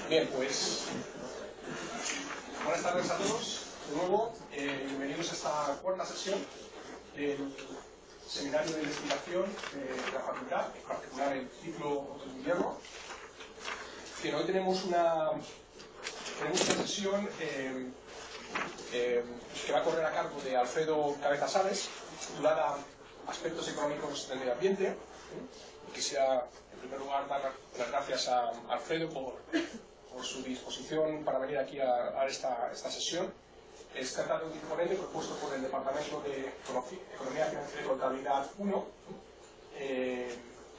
Bien, pues buenas tardes a todos. De nuevo, bienvenidos a esta cuarta sesión del seminario de investigación de la facultad, en particular el ciclo otoño-invierno. Bien, hoy tenemos una sesión que va a correr a cargo de Alfredo Cabezas Sales, titulada Aspectos económicos del medio ambiente. Quisiera, en primer lugar, dar las gracias a Alfredo por su disposición para venir aquí a esta sesión. Es trata de un ponente propuesto por el Departamento de Economía Financiera y Contabilidad 1,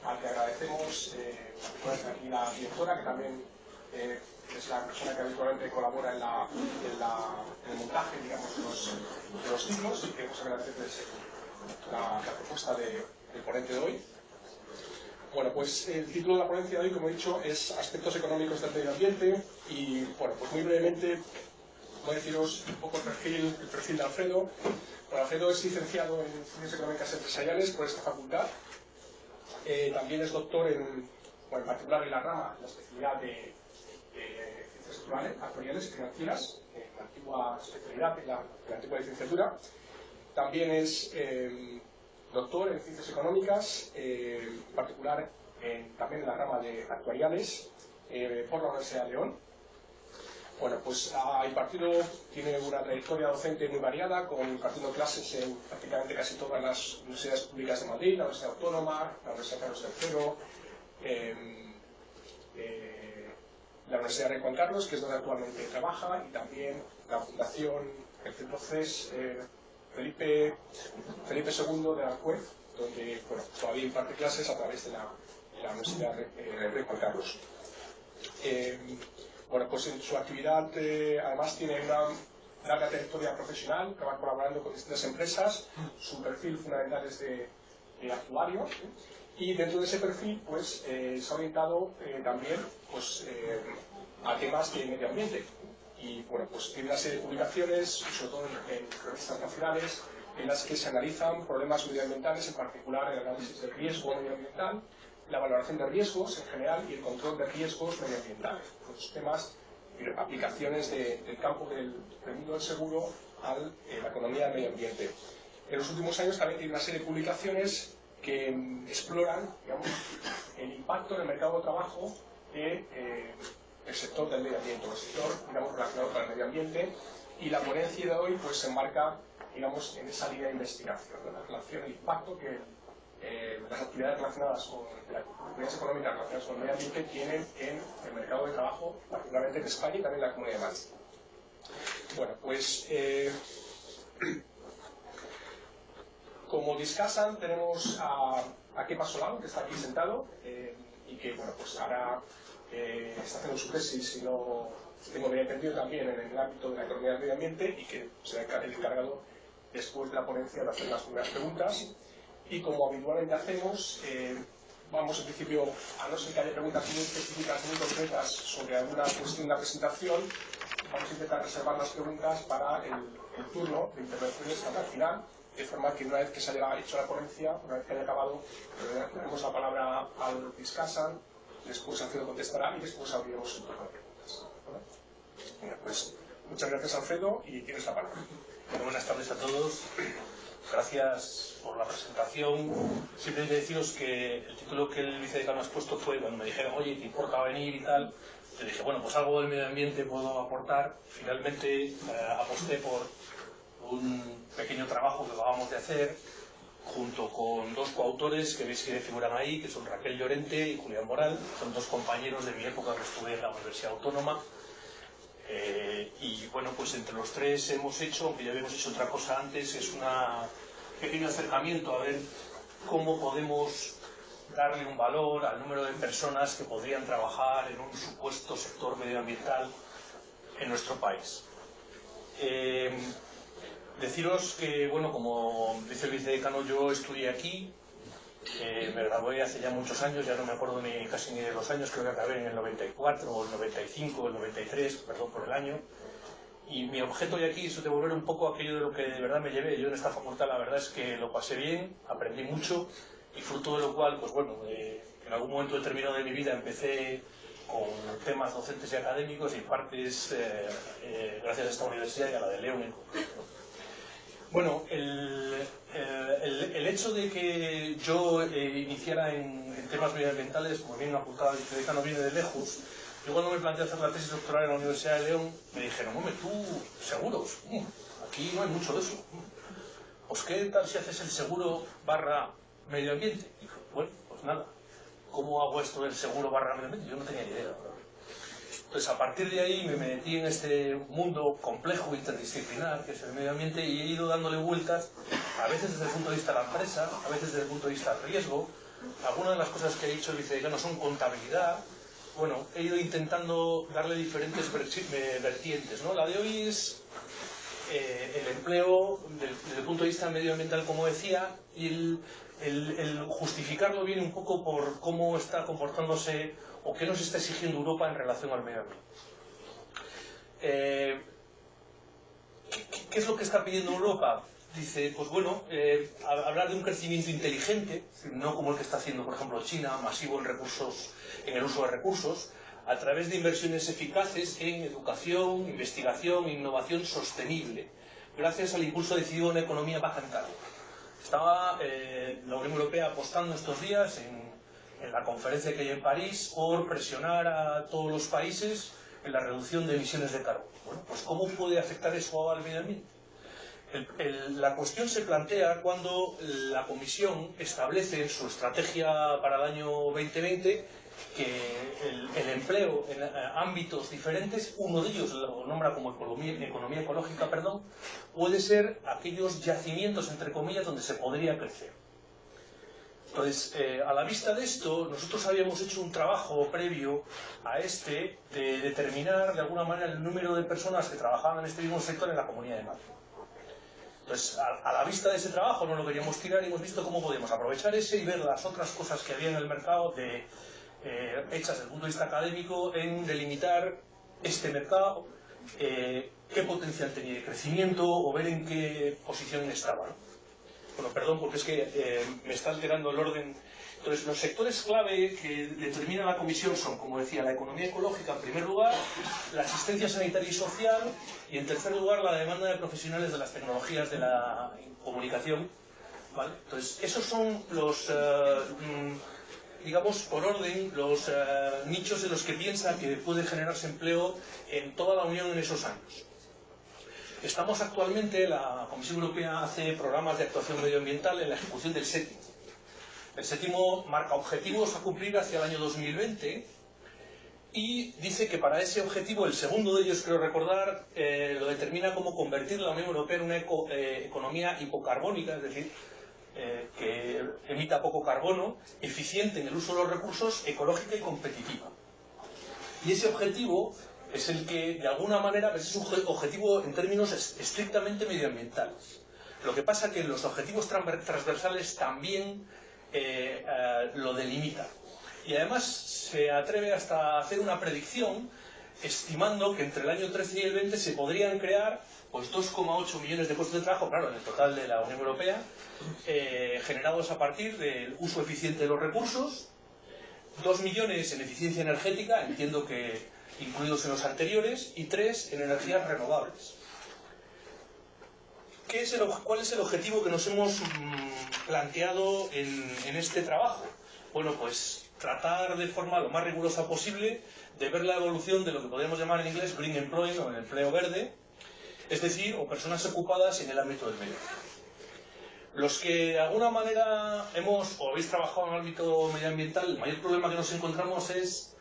al que agradecemos, aquí la directora, que también es la persona que habitualmente colabora en el montaje, digamos, de los ciclos, y queremos agradecerles la propuesta del ponente de hoy. Bueno, pues el título de la ponencia de hoy, como he dicho, es Aspectos económicos del medio ambiente, y bueno, pues muy brevemente voy a deciros un poco el perfil de Alfredo. Bueno, Alfredo es licenciado en Ciencias Económicas Empresariales por esta facultad. También es doctor en particular en la especialidad de Ciencias Actuariales y Financieras, la antigua especialidad de la antigua licenciatura. También es doctor en Ciencias Económicas, en particular también en la rama de Actuariales, por la Universidad de León. Bueno, pues tiene una trayectoria docente muy variada, impartiendo clases en prácticamente casi todas las universidades públicas de Madrid, la Universidad Autónoma, la Universidad Carlos III, la Universidad de Juan Carlos, que es donde actualmente trabaja, y también la Fundación, el Centro CES, Felipe II de Aranjuez, donde todavía imparte clases a través de la Universidad de Juan Carlos. Bueno, pues en su actividad además tiene una larga trayectoria profesional, va colaborando con distintas empresas. Su perfil fundamental es de actuario, y dentro de ese perfil pues se ha orientado también a temas de medio ambiente. Y bueno, pues tiene una serie de publicaciones, sobre todo en revistas nacionales, en las que se analizan problemas medioambientales, en particular el análisis del riesgo medioambiental, la valoración de riesgos en general y el control de riesgos medioambientales. Los temas, aplicaciones del campo del mundo del seguro a la economía del medio ambiente. En los últimos años también tiene una serie de publicaciones que exploran, digamos, el impacto en el mercado de trabajo del sector del medio ambiente, el sector, digamos, relacionado con el medio ambiente, y la ponencia de hoy pues se enmarca, digamos, en esa línea de investigación, ¿no? La relación, el impacto que las actividades relacionadas con las actividades económicas relacionadas con el medio ambiente tienen en el mercado de trabajo, particularmente en España y también en la Comunidad de Madrid. Bueno, pues como discasan tenemos a Kepa Solano, que está aquí sentado, y que bueno, pues ahora está haciendo su tesis, si no tengo bien entendido, también en el ámbito de la economía del medio ambiente, y que será el encargado después de la ponencia de hacer las primeras preguntas. Y como habitualmente hacemos, vamos en principio, a no ser que haya preguntas muy específicas, muy concretas sobre alguna cuestión de la presentación, vamos a intentar reservar las preguntas para el turno de intervenciones hasta el final, de forma que una vez que se haya hecho la ponencia, una vez que haya acabado, daremos la palabra al discasan, después Alfredo contestará y después abriremos un turno de preguntas. ¿Vale? Bien, pues muchas gracias, Alfredo, y tienes la palabra. Bueno, buenas tardes a todos. Gracias por la presentación. Simplemente deciros que el título que el vicedecano has puesto fue, cuando me dijeron, oye, ¿te importa venir y tal? Le dije, bueno, pues algo del medio ambiente puedo aportar. Finalmente aposté por un pequeño trabajo que acabamos de hacer, junto con dos coautores que veis que figuran ahí, que son Raquel Llorente y Julián Moral. Son dos compañeros de mi época que estuve en la Universidad Autónoma. Y bueno, pues entre los tres hemos hecho, aunque ya habíamos hecho otra cosa antes, es un pequeño acercamiento a ver cómo podemos darle un valor al número de personas que podrían trabajar en un supuesto sector medioambiental en nuestro país. Deciros que, bueno, como dice el vicedecano, yo estudié aquí, me gradué hace ya muchos años, ya no me acuerdo casi ni de los años, creo que acabé en el 94 o el 95 o el 93, perdón por el año. Y mi objeto de aquí es devolver un poco aquello de lo que de verdad me llevé. Yo en esta facultad la verdad es que lo pasé bien, aprendí mucho, y fruto de lo cual, pues bueno, en algún momento determinado de mi vida empecé con temas docentes y académicos, y en parte es gracias a esta universidad y a la de León en concreto. Bueno, el hecho de que yo iniciara en temas medioambientales, como bien apuntaba el vicedecano, viene de lejos. Yo cuando me planteé hacer la tesis doctoral en la Universidad de León, me dijeron, hombre, tú, seguros, aquí no hay mucho de eso. Pues qué tal si haces el seguro barra medio ambiente. Y dije, bueno, pues nada, ¿cómo hago esto del seguro barra medio ambiente? Yo no tenía ni idea. Entonces, a partir de ahí me metí en este mundo complejo, interdisciplinar, que es el medio ambiente, y he ido dándole vueltas, a veces desde el punto de vista de la empresa, a veces desde el punto de vista del riesgo. Algunas de las cosas que ha dicho el vicedecano son contabilidad. Bueno, he ido intentando darle diferentes vertientes, ¿no? La de hoy es el empleo desde el punto de vista medioambiental, como decía, y el justificarlo viene un poco por cómo está comportándose o qué nos está exigiendo Europa en relación al medio ambiente. ¿Qué es lo que está pidiendo Europa? Dice, pues bueno, hablar de un crecimiento inteligente, no como el que está haciendo, por ejemplo, China, masivo en recursos, en el uso de recursos, a través de inversiones eficaces en educación, investigación e innovación sostenible, gracias al impulso decidido de una economía baja en carbono. Estaba la Unión Europea apostando estos días en la conferencia que hay en París por presionar a todos los países en la reducción de emisiones de carbono. Bueno, pues ¿cómo puede afectar eso al medio ambiente? La cuestión se plantea cuando la Comisión establece en su estrategia para el año 2020 que el empleo en ámbitos diferentes, uno de ellos lo nombra como economía ecológica, puede ser aquellos yacimientos, entre comillas, donde se podría crecer. Entonces, a la vista de esto, nosotros habíamos hecho un trabajo previo a este de determinar de alguna manera el número de personas que trabajaban en este mismo sector en la Comunidad de Madrid. Entonces, a la vista de ese trabajo no lo queríamos tirar y hemos visto cómo podíamos aprovechar ese y ver las otras cosas que había en el mercado hechas desde el punto de vista académico en delimitar este mercado, qué potencial tenía de crecimiento o ver en qué posición estaba, ¿no? Bueno, perdón, porque es que me está alterando el orden. Entonces, los sectores clave que determina la Comisión son, como decía, la economía ecológica en primer lugar, la asistencia sanitaria y social, y en tercer lugar, la demanda de profesionales de las tecnologías de la comunicación, ¿vale? Entonces, esos son los, digamos, por orden, los nichos en los que piensa que puede generarse empleo en toda la Unión en esos años. Estamos actualmente, la Comisión Europea hace programas de actuación medioambiental en la ejecución del séptimo. El séptimo marca objetivos a cumplir hacia el año 2020 y dice que para ese objetivo, el segundo de ellos, creo recordar, lo determina como convertir la Unión Europea en una economía hipocarbónica, es decir, que emita poco carbono, eficiente en el uso de los recursos, ecológica y competitiva. Y ese objetivo es el que, de alguna manera, es un objetivo en términos estrictamente medioambientales. Lo que pasa es que los objetivos transversales también lo delimitan. Y además se atreve hasta a hacer una predicción, estimando que entre el año 13 y el 20 se podrían crear pues 2,8 millones de puestos de trabajo, claro, en el total de la Unión Europea, generados a partir del uso eficiente de los recursos, 2 millones en eficiencia energética, entiendo que incluidos en los anteriores, y 3 en energías renovables. ¿Cuál es el objetivo que nos hemos planteado en este trabajo? Bueno, pues tratar de forma lo más rigurosa posible de ver la evolución de lo que podríamos llamar en inglés Green Employment o el empleo verde, es decir, o personas ocupadas en el ámbito del medio. Los que de alguna manera habéis trabajado en el ámbito medioambiental, el mayor problema que nos encontramos es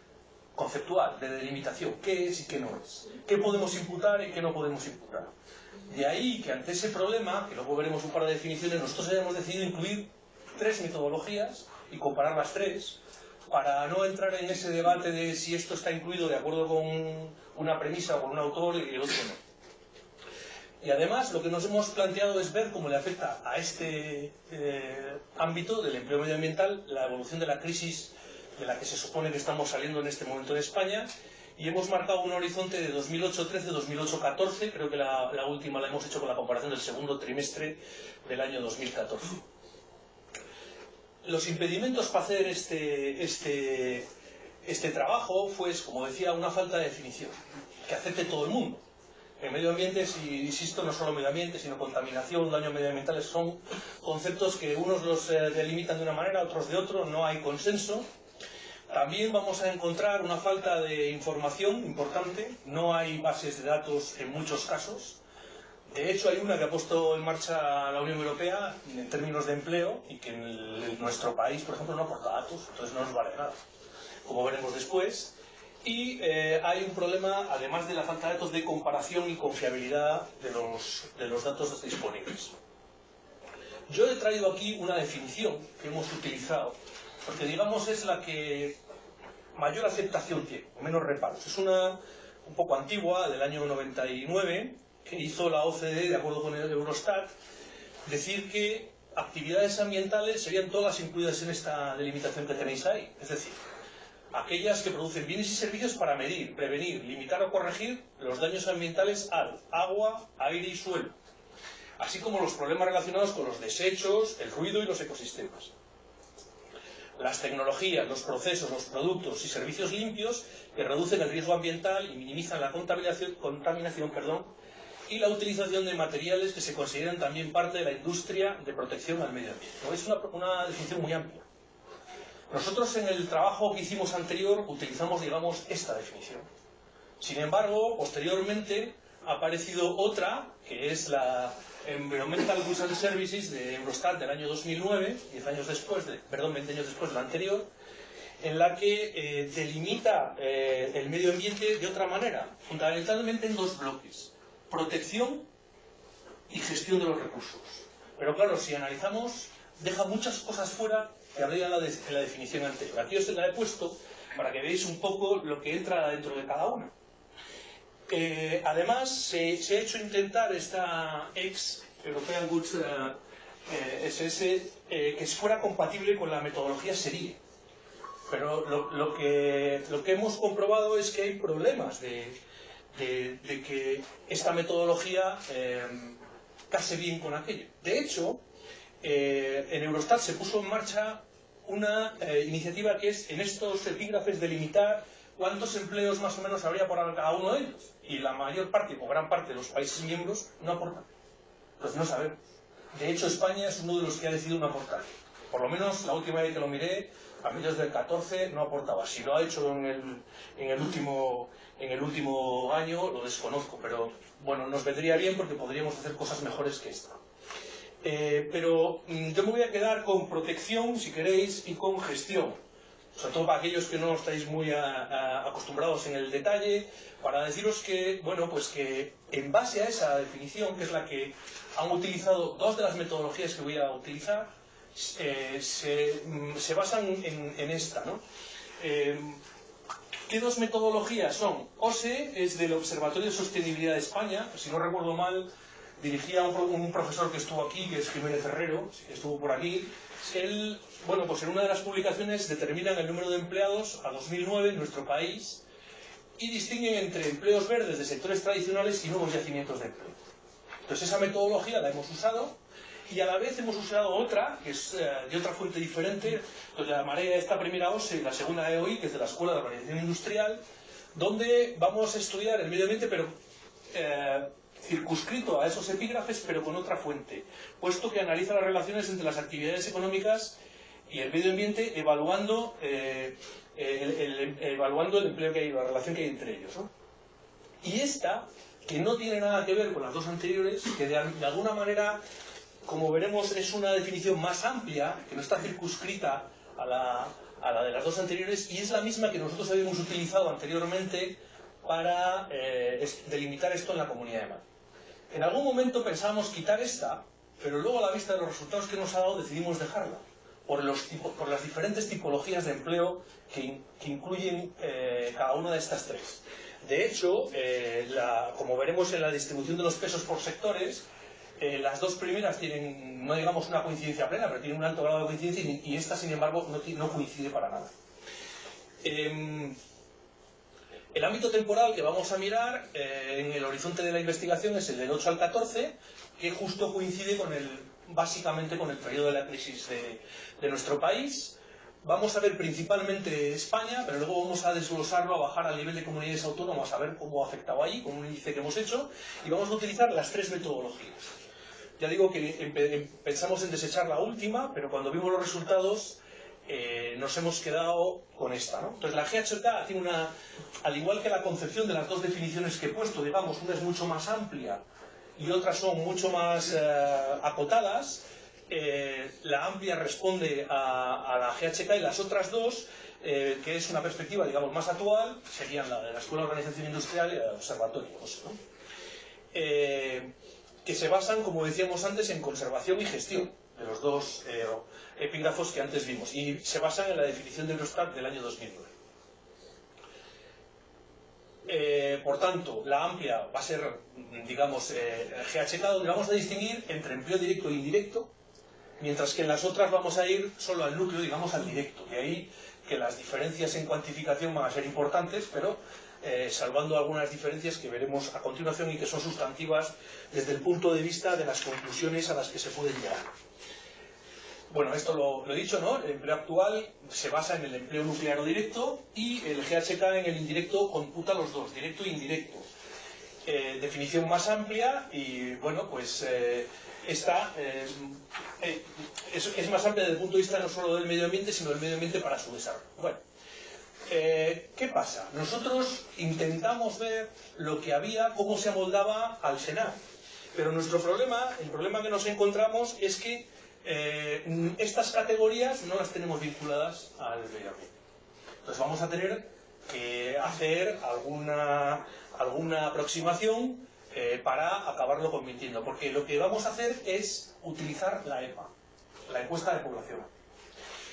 conceptual, de delimitación, qué es y qué no es, qué podemos imputar y qué no podemos imputar. De ahí que ante ese problema, que luego veremos un par de definiciones, nosotros hayamos decidido incluir 3 metodologías y comparar las 3, para no entrar en ese debate de si esto está incluido de acuerdo con una premisa o con un autor y el otro no. Y además lo que nos hemos planteado es ver cómo le afecta a este ámbito del empleo medioambiental la evolución de la crisis de la que se supone que estamos saliendo en este momento en España, y hemos marcado un horizonte de 2008-13, 2008-14, creo que la última la hemos hecho con la comparación del segundo trimestre del año 2014. Los impedimentos para hacer este este trabajo fue, como decía, una falta de definición, que acepte todo el mundo. El medio ambiente, si insisto, no solo medio ambiente, sino contaminación, daños medioambientales, son conceptos que unos los delimitan de una manera, otros de otro, no hay consenso. También vamos a encontrar una falta de información importante, no hay bases de datos en muchos casos. De hecho, hay una que ha puesto en marcha la Unión Europea en términos de empleo y que en nuestro país, por ejemplo, no aporta datos, entonces no nos vale nada, como veremos después. Y hay un problema, además de la falta de datos, de comparación y confiabilidad de los datos disponibles. Yo he traído aquí una definición que hemos utilizado, porque digamos es la que mayor aceptación tiene, o menos reparos. Es una un poco antigua, del año 99, que hizo la OCDE de acuerdo con el Eurostat, decir que actividades ambientales serían todas incluidas en esta delimitación que tenéis ahí. Es decir, aquellas que producen bienes y servicios para medir, prevenir, limitar o corregir los daños ambientales al agua, aire y suelo, así como los problemas relacionados con los desechos, el ruido y los ecosistemas. Las tecnologías, los procesos, los productos y servicios limpios que reducen el riesgo ambiental y minimizan la contaminación, y la utilización de materiales que se consideran también parte de la industria de protección al medio ambiente. Es una definición muy amplia. Nosotros en el trabajo que hicimos anterior utilizamos, digamos, esta definición. Sin embargo, posteriormente ha aparecido otra, que es la Environmental Goods and Services de Eurostat del año 2009, 20 años después de la anterior, en la que delimita el medio ambiente de otra manera, fundamentalmente en dos bloques: protección y gestión de los recursos. Pero claro, si analizamos, deja muchas cosas fuera que habría en la definición anterior. Aquí os la he puesto para que veáis un poco lo que entra dentro de cada una. Además, se ha hecho intentar esta ex-European Goods SS que fuera compatible con la metodología SERIE. Pero lo que hemos comprobado es que hay problemas de que esta metodología case bien con aquello. De hecho, en Eurostat se puso en marcha una iniciativa que es, en estos epígrafes, delimitar cuántos empleos más o menos habría por cada uno de ellos. Y la mayor parte, o gran parte de los países miembros no aportan. Entonces no sabemos. De hecho, España es uno de los que ha decidido no aportar. Por lo menos la última vez que lo miré, a mediados del 14, no aportaba. Si lo ha hecho en el último año, lo desconozco. Pero bueno, nos vendría bien porque podríamos hacer cosas mejores que esta. Pero yo me voy a quedar con protección, si queréis, y con gestión. Sobre todo para aquellos que no estáis muy acostumbrados en el detalle, para deciros que, bueno, pues que en base a esa definición, que es la que han utilizado dos de las metodologías que voy a utilizar, se basan en esta, ¿no? ¿Qué dos metodologías son? OSE es del Observatorio de Sostenibilidad de España, si no recuerdo mal, dirigía un profesor que estuvo aquí, que es Jiménez Herrero, que estuvo por aquí. Él, bueno, pues en una de las publicaciones determinan el número de empleados a 2009 en nuestro país y distinguen entre empleos verdes de sectores tradicionales y nuevos yacimientos de empleo. Entonces esa metodología la hemos usado y a la vez hemos usado otra, que es de otra fuente diferente, entonces la llamaré esta primera OSE y la segunda EOI, que es de la Escuela de Organización Industrial, donde vamos a estudiar el medio ambiente, pero circunscrito a esos epígrafes, pero con otra fuente, puesto que analiza las relaciones entre las actividades económicas y el medio ambiente, evaluando el empleo que hay, la relación que hay entre ellos, ¿no? Y esta, que no tiene nada que ver con las dos anteriores, que de alguna manera, como veremos, es una definición más amplia, que no está circunscrita a la de las dos anteriores, y es la misma que nosotros habíamos utilizado anteriormente para delimitar esto en la Comunidad de Madrid. En algún momento pensábamos quitar esta, pero luego a la vista de los resultados que nos ha dado decidimos dejarla, por las diferentes tipologías de empleo que incluyen cada una de estas tres. De hecho, como veremos en la distribución de los pesos por sectores, las dos primeras tienen, no digamos una coincidencia plena, pero tienen un alto grado de coincidencia, y esta, sin embargo, no coincide para nada. El ámbito temporal que vamos a mirar en el horizonte de la investigación es el del 8 al 14, que justo coincide básicamente con el periodo de la crisis de nuestro país. vamos a ver principalmente España, pero luego vamos a desglosarlo, a bajar al nivel de comunidades autónomas, a ver cómo ha afectado ahí, con un índice que hemos hecho, y vamos a utilizar las tres metodologías. Ya digo que pensamos en desechar la última, pero cuando vimos los resultados nos hemos quedado con esta, ¿no? Entonces la GHK tiene una, al igual que la concepción de las dos definiciones que he puesto, digamos, una es mucho más amplia y otras son mucho más acotadas. La amplia responde a la GHK y las otras dos, que es una perspectiva, digamos, más actual, serían la de la Escuela de Organización Industrial y la del Observatorio, ¿no? Que se basan, como decíamos antes, en conservación y gestión de los dos epígrafos que antes vimos, y se basan en la definición de Eurostat del año 2009. Por tanto, la amplia va a ser, digamos, GHK, donde vamos a distinguir entre empleo directo e indirecto, mientras que en las otras vamos a ir solo al núcleo, digamos, al directo. De ahí que las diferencias en cuantificación van a ser importantes, pero salvando algunas diferencias que veremos a continuación y que son sustantivas desde el punto de vista de las conclusiones a las que se pueden llegar. Bueno, esto lo he dicho, ¿no? El empleo actual se basa en el empleo nuclear o directo, y el GHK en el indirecto computa los dos, directo e indirecto. Definición más amplia y, bueno, pues esta es más amplia desde el punto de vista no solo del medio ambiente, sino del medio ambiente para su desarrollo. Bueno, ¿qué pasa? Nosotros intentamos ver lo que había, cómo se amoldaba al SENAC, pero nuestro problema, el problema que nos encontramos es que estas categorías no las tenemos vinculadas al medio ambiente. Entonces vamos a tener que hacer alguna aproximación para acabarlo convirtiendo, porque lo que vamos a hacer es utilizar la EPA, la encuesta de población.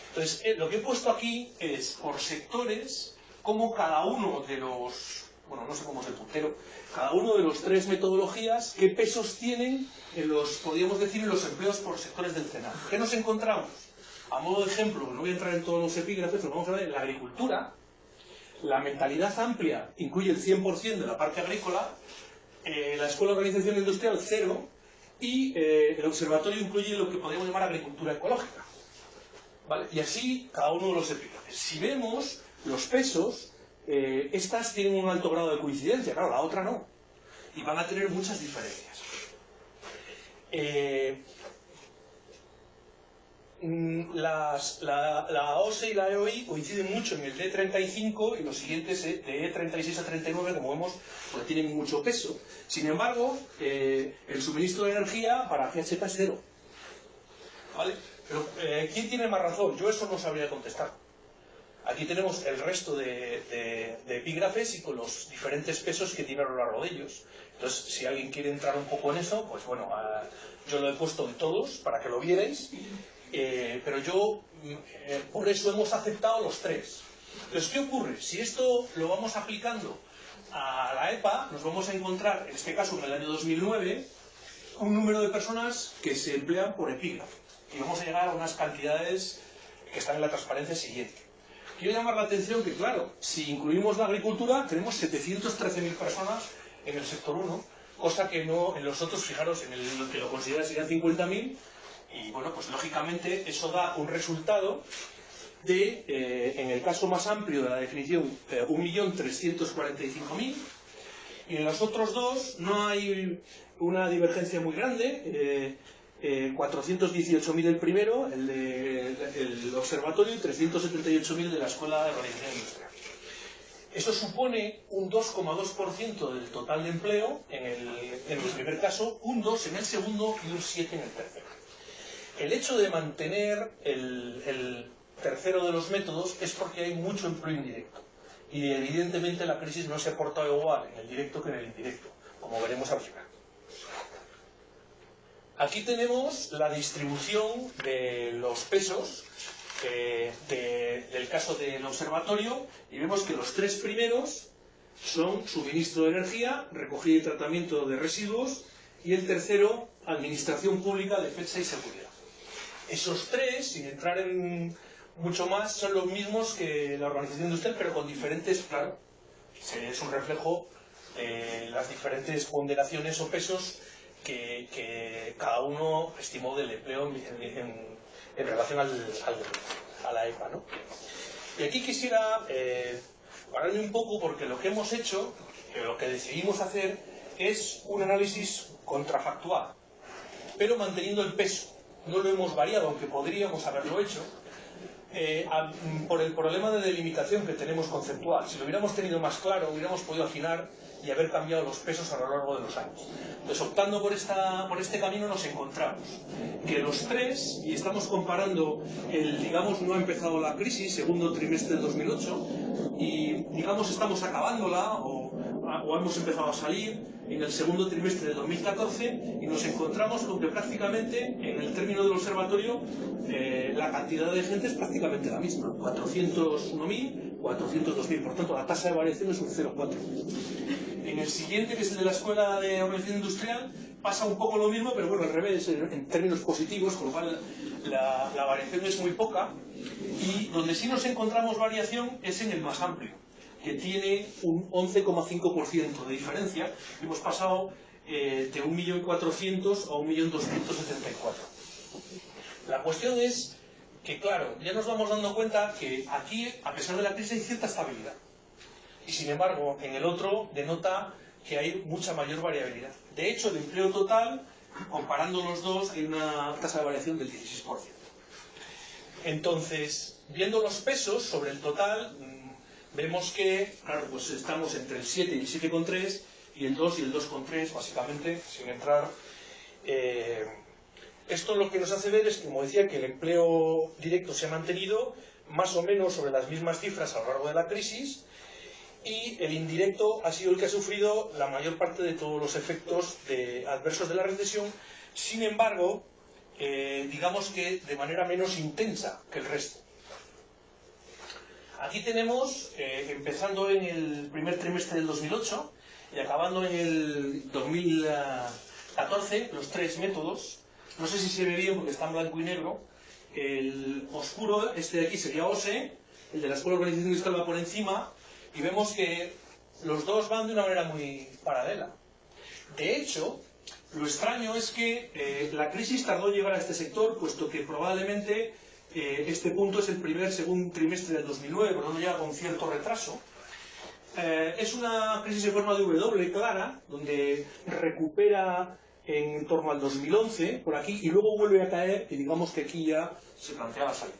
Entonces, lo que he puesto aquí es, por sectores, cómo cada uno de los, bueno, no sé cómo es el puntero, cada uno de los tres metodologías, qué pesos tienen en los, podríamos decir, en los empleos por sectores del CENAC. ¿Qué nos encontramos? A modo de ejemplo, no voy a entrar en todos los epígrafes, pero vamos a ver en la agricultura. La mentalidad amplia incluye el 100% de la parte agrícola, la Escuela de Organización Industrial 0, y el observatorio incluye lo que podríamos llamar agricultura ecológica. ¿Vale? Y así cada uno de los epígrafes. Si vemos los pesos, estas tienen un alto grado de coincidencia, claro, la otra no. Y van a tener muchas diferencias. La OSE y la EOI coinciden mucho en el D35 y los siguientes de E36 a 39, como vemos, pues tienen mucho peso. Sin embargo, el suministro de energía para GHK es 0. ¿Vale? Pero, ¿quién tiene más razón? Yo eso no sabría contestar. Aquí tenemos el resto de epígrafes y con los diferentes pesos que tienen a lo largo de ellos. Entonces, si alguien quiere entrar un poco en eso, pues bueno, yo lo he puesto en todos para que lo vierais. Pero yo, por eso hemos aceptado los tres. Entonces, ¿qué ocurre? Si esto lo vamos aplicando a la EPA, nos vamos a encontrar, en este caso en el año 2009, un número de personas que se emplean por epígrafe. Y vamos a llegar a unas cantidades que están en la transparencia siguiente. Quiero llamar la atención que, claro, si incluimos la agricultura, tenemos 713.000 personas en el sector 1, cosa que no en los otros, fijaros, en el que lo considera serían 50.000, y bueno, pues lógicamente eso da un resultado de, en el caso más amplio de la definición, 1.345.000, y en los otros dos no hay una divergencia muy grande, 418.000 el primero, el observatorio, y 378.000 de la Escuela de Organización Industrial. Eso supone un 2,2% del total de empleo en el primer caso, un 2 en el segundo y un 7 en el tercero. El hecho de mantener el tercero de los métodos es porque hay mucho empleo indirecto. Y evidentemente la crisis no se ha portado igual en el directo que en el indirecto, como veremos al final. Aquí tenemos la distribución de los pesos del caso del observatorio, y vemos que los tres primeros son suministro de energía, recogida y tratamiento de residuos, y el tercero, administración pública, defensa y seguridad. Esos tres, sin entrar en mucho más, son los mismos que la organización industrial, pero con diferentes, claro, es un reflejo de las diferentes ponderaciones o pesos que cada uno estimó del empleo en relación al a la EPA, ¿no? Y aquí quisiera pararme un poco porque lo que hemos hecho, lo que decidimos hacer, es un análisis contrafactual, pero manteniendo el peso. No lo hemos variado, aunque podríamos haberlo hecho, por el problema de delimitación que tenemos conceptual. Si lo hubiéramos tenido más claro, hubiéramos podido afinar y haber cambiado los pesos a lo largo de los años. Entonces, optando por este camino, nos encontramos que los tres, y estamos comparando digamos, no ha empezado la crisis, segundo trimestre del 2008, y digamos, estamos acabándola, o hemos empezado a salir en el segundo trimestre de 2014, y nos encontramos con que prácticamente, en el término del observatorio, la cantidad de gente es prácticamente la misma, 401.000, 402.000, por tanto la tasa de variación es un 0,4. En el siguiente, que es el de la Escuela de Organización Industrial, pasa un poco lo mismo, pero bueno, al revés, en términos positivos, con lo cual la variación es muy poca, y donde sí nos encontramos variación es en el más amplio, que tiene un 11,5% de diferencia. Hemos pasado de 1.400.000 a 1.274.000. La cuestión es que, claro, ya nos vamos dando cuenta que aquí, a pesar de la crisis, hay cierta estabilidad. Y sin embargo, en el otro denota que hay mucha mayor variabilidad. De hecho, el empleo total, comparando los dos, hay una tasa de variación del 16%. Entonces, viendo los pesos sobre el total, vemos que, claro, pues estamos entre el 7 y el 7,3, y el 2 y el 2,3, básicamente, sin entrar. Esto lo que nos hace ver es, como decía, que el empleo directo se ha mantenido más o menos sobre las mismas cifras a lo largo de la crisis, y el indirecto ha sido el que ha sufrido la mayor parte de todos los efectos adversos de la recesión. Sin embargo, digamos que de manera menos intensa que el resto. Aquí tenemos, empezando en el primer trimestre del 2008 y acabando en el 2014, los tres métodos. No sé si se ve bien porque está en blanco y negro. El oscuro, este de aquí, sería OSE, el de la Escuela de Organización Industrial va por encima, y vemos que los dos van de una manera muy paralela. De hecho, lo extraño es que la crisis tardó en llegar a este sector, puesto que probablemente este punto es el segundo trimestre del 2009, por lo tanto llega con cierto retraso. Es una crisis en forma de W clara, donde recupera en torno al 2011, por aquí, y luego vuelve a caer, y digamos que aquí ya se plantea la salida.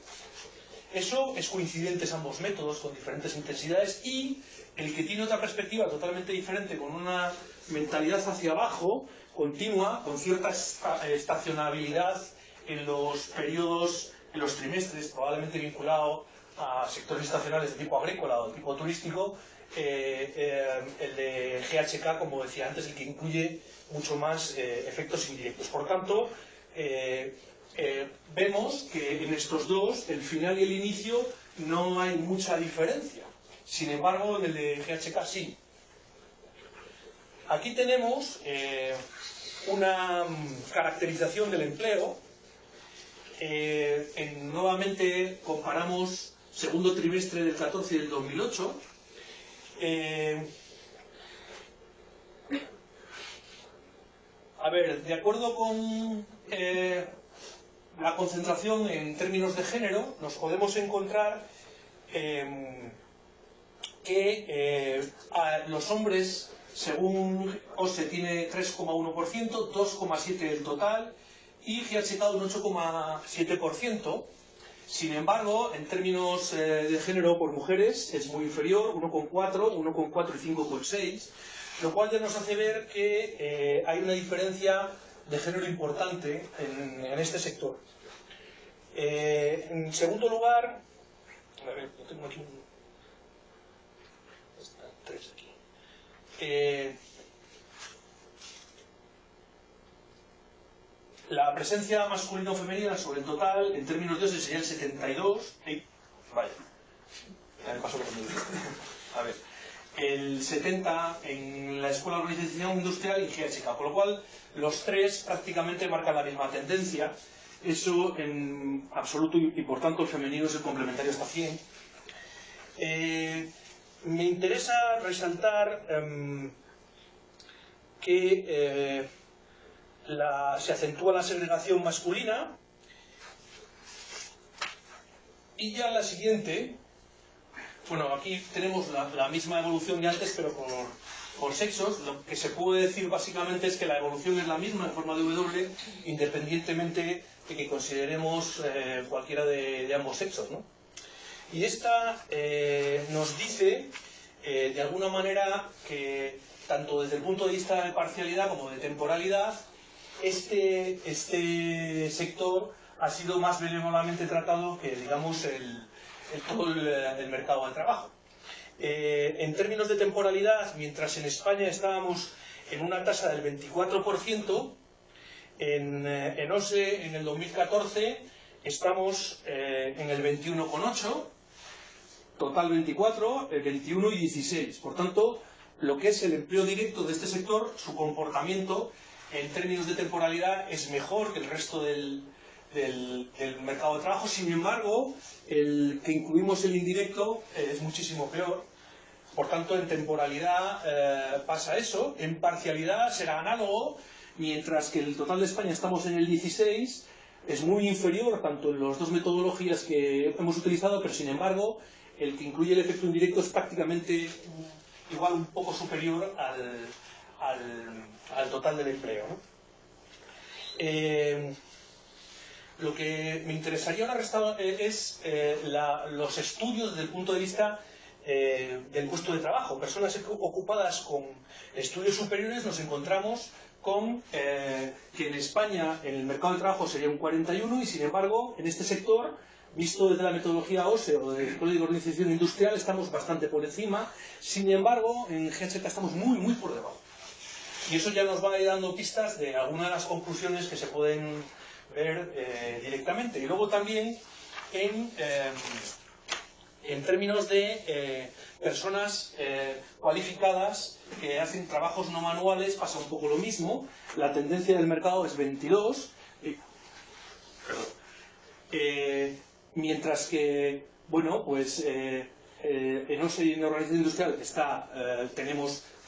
Eso es coincidentes ambos métodos, con diferentes intensidades, y el que tiene otra perspectiva totalmente diferente, con una mentalidad hacia abajo, continua, con cierta estacionabilidad en los periodos, en los trimestres, probablemente vinculado a sectores estacionales de tipo agrícola o de tipo turístico, el de GHK, como decía antes, el que incluye mucho más efectos indirectos. Por tanto, vemos que en estos dos, el final y el inicio, no hay mucha diferencia. Sin embargo, en el de GHK sí. Aquí tenemos una caracterización del empleo. Nuevamente comparamos segundo trimestre del 14 y del 2008. A ver, de acuerdo con la concentración en términos de género, nos podemos encontrar que los hombres, según OSE, tiene 3,1%, 2,7% del total, y GHK un 8,7%. Sin embargo, en términos de género por mujeres es muy inferior, 1,4, 1,4 y 5,6, lo cual ya nos hace ver que hay una diferencia de género importante en este sector. En segundo lugar, a ver, yo tengo aquí están tres aquí. La presencia masculina o femenina sobre el total, en términos de OSE, sería el 72. Vaya, ya me paso por donde dice. A ver, el 70 en la Escuela de Organización Industrial y GHK, con lo cual los tres prácticamente marcan la misma tendencia. Eso en absoluto, y por tanto el femenino es el complementario hasta 100. Me interesa resaltar que se acentúa la segregación masculina. Y ya la siguiente, bueno, aquí tenemos la misma evolución de antes, pero por sexos. Lo que se puede decir básicamente es que la evolución es la misma en forma de W, independientemente de que consideremos cualquiera de ambos sexos, ¿no? Y esta nos dice, de alguna manera, que tanto desde el punto de vista de parcialidad como de temporalidad, este sector ha sido más benévolamente tratado que, digamos, todo el mercado de trabajo. En términos de temporalidad, mientras en España estábamos en una tasa del 24%, en OSE en el 2014 estamos en el 21,8%, total 24, 21 y 16. Por tanto, lo que es el empleo directo de este sector, su comportamiento en términos de temporalidad es mejor que el resto del mercado de trabajo. Sin embargo, el que incluimos el indirecto es muchísimo peor. Por tanto, en temporalidad pasa eso. En parcialidad será análogo, mientras que el total de España estamos en el 16, es muy inferior tanto en las dos metodologías que hemos utilizado, pero sin embargo, el que incluye el efecto indirecto es prácticamente igual, un poco superior al total del empleo, ¿no? Lo que me interesaría ahora es los estudios desde el punto de vista del puesto de trabajo. Personas ocupadas con estudios superiores, nos encontramos con que en España en el mercado de trabajo sería un 41, y sin embargo en este sector, visto desde la metodología OSE o del Código de Organización Industrial, estamos bastante por encima. Sin embargo, en GHK estamos muy por debajo. Y eso ya nos va a ir dando pistas de algunas de las conclusiones que se pueden ver directamente. Y luego también en términos de personas cualificadas que hacen trabajos no manuales, pasa un poco lo mismo. La tendencia del mercado es 22. Mientras que, bueno, pues en OSE y en Organización Industrial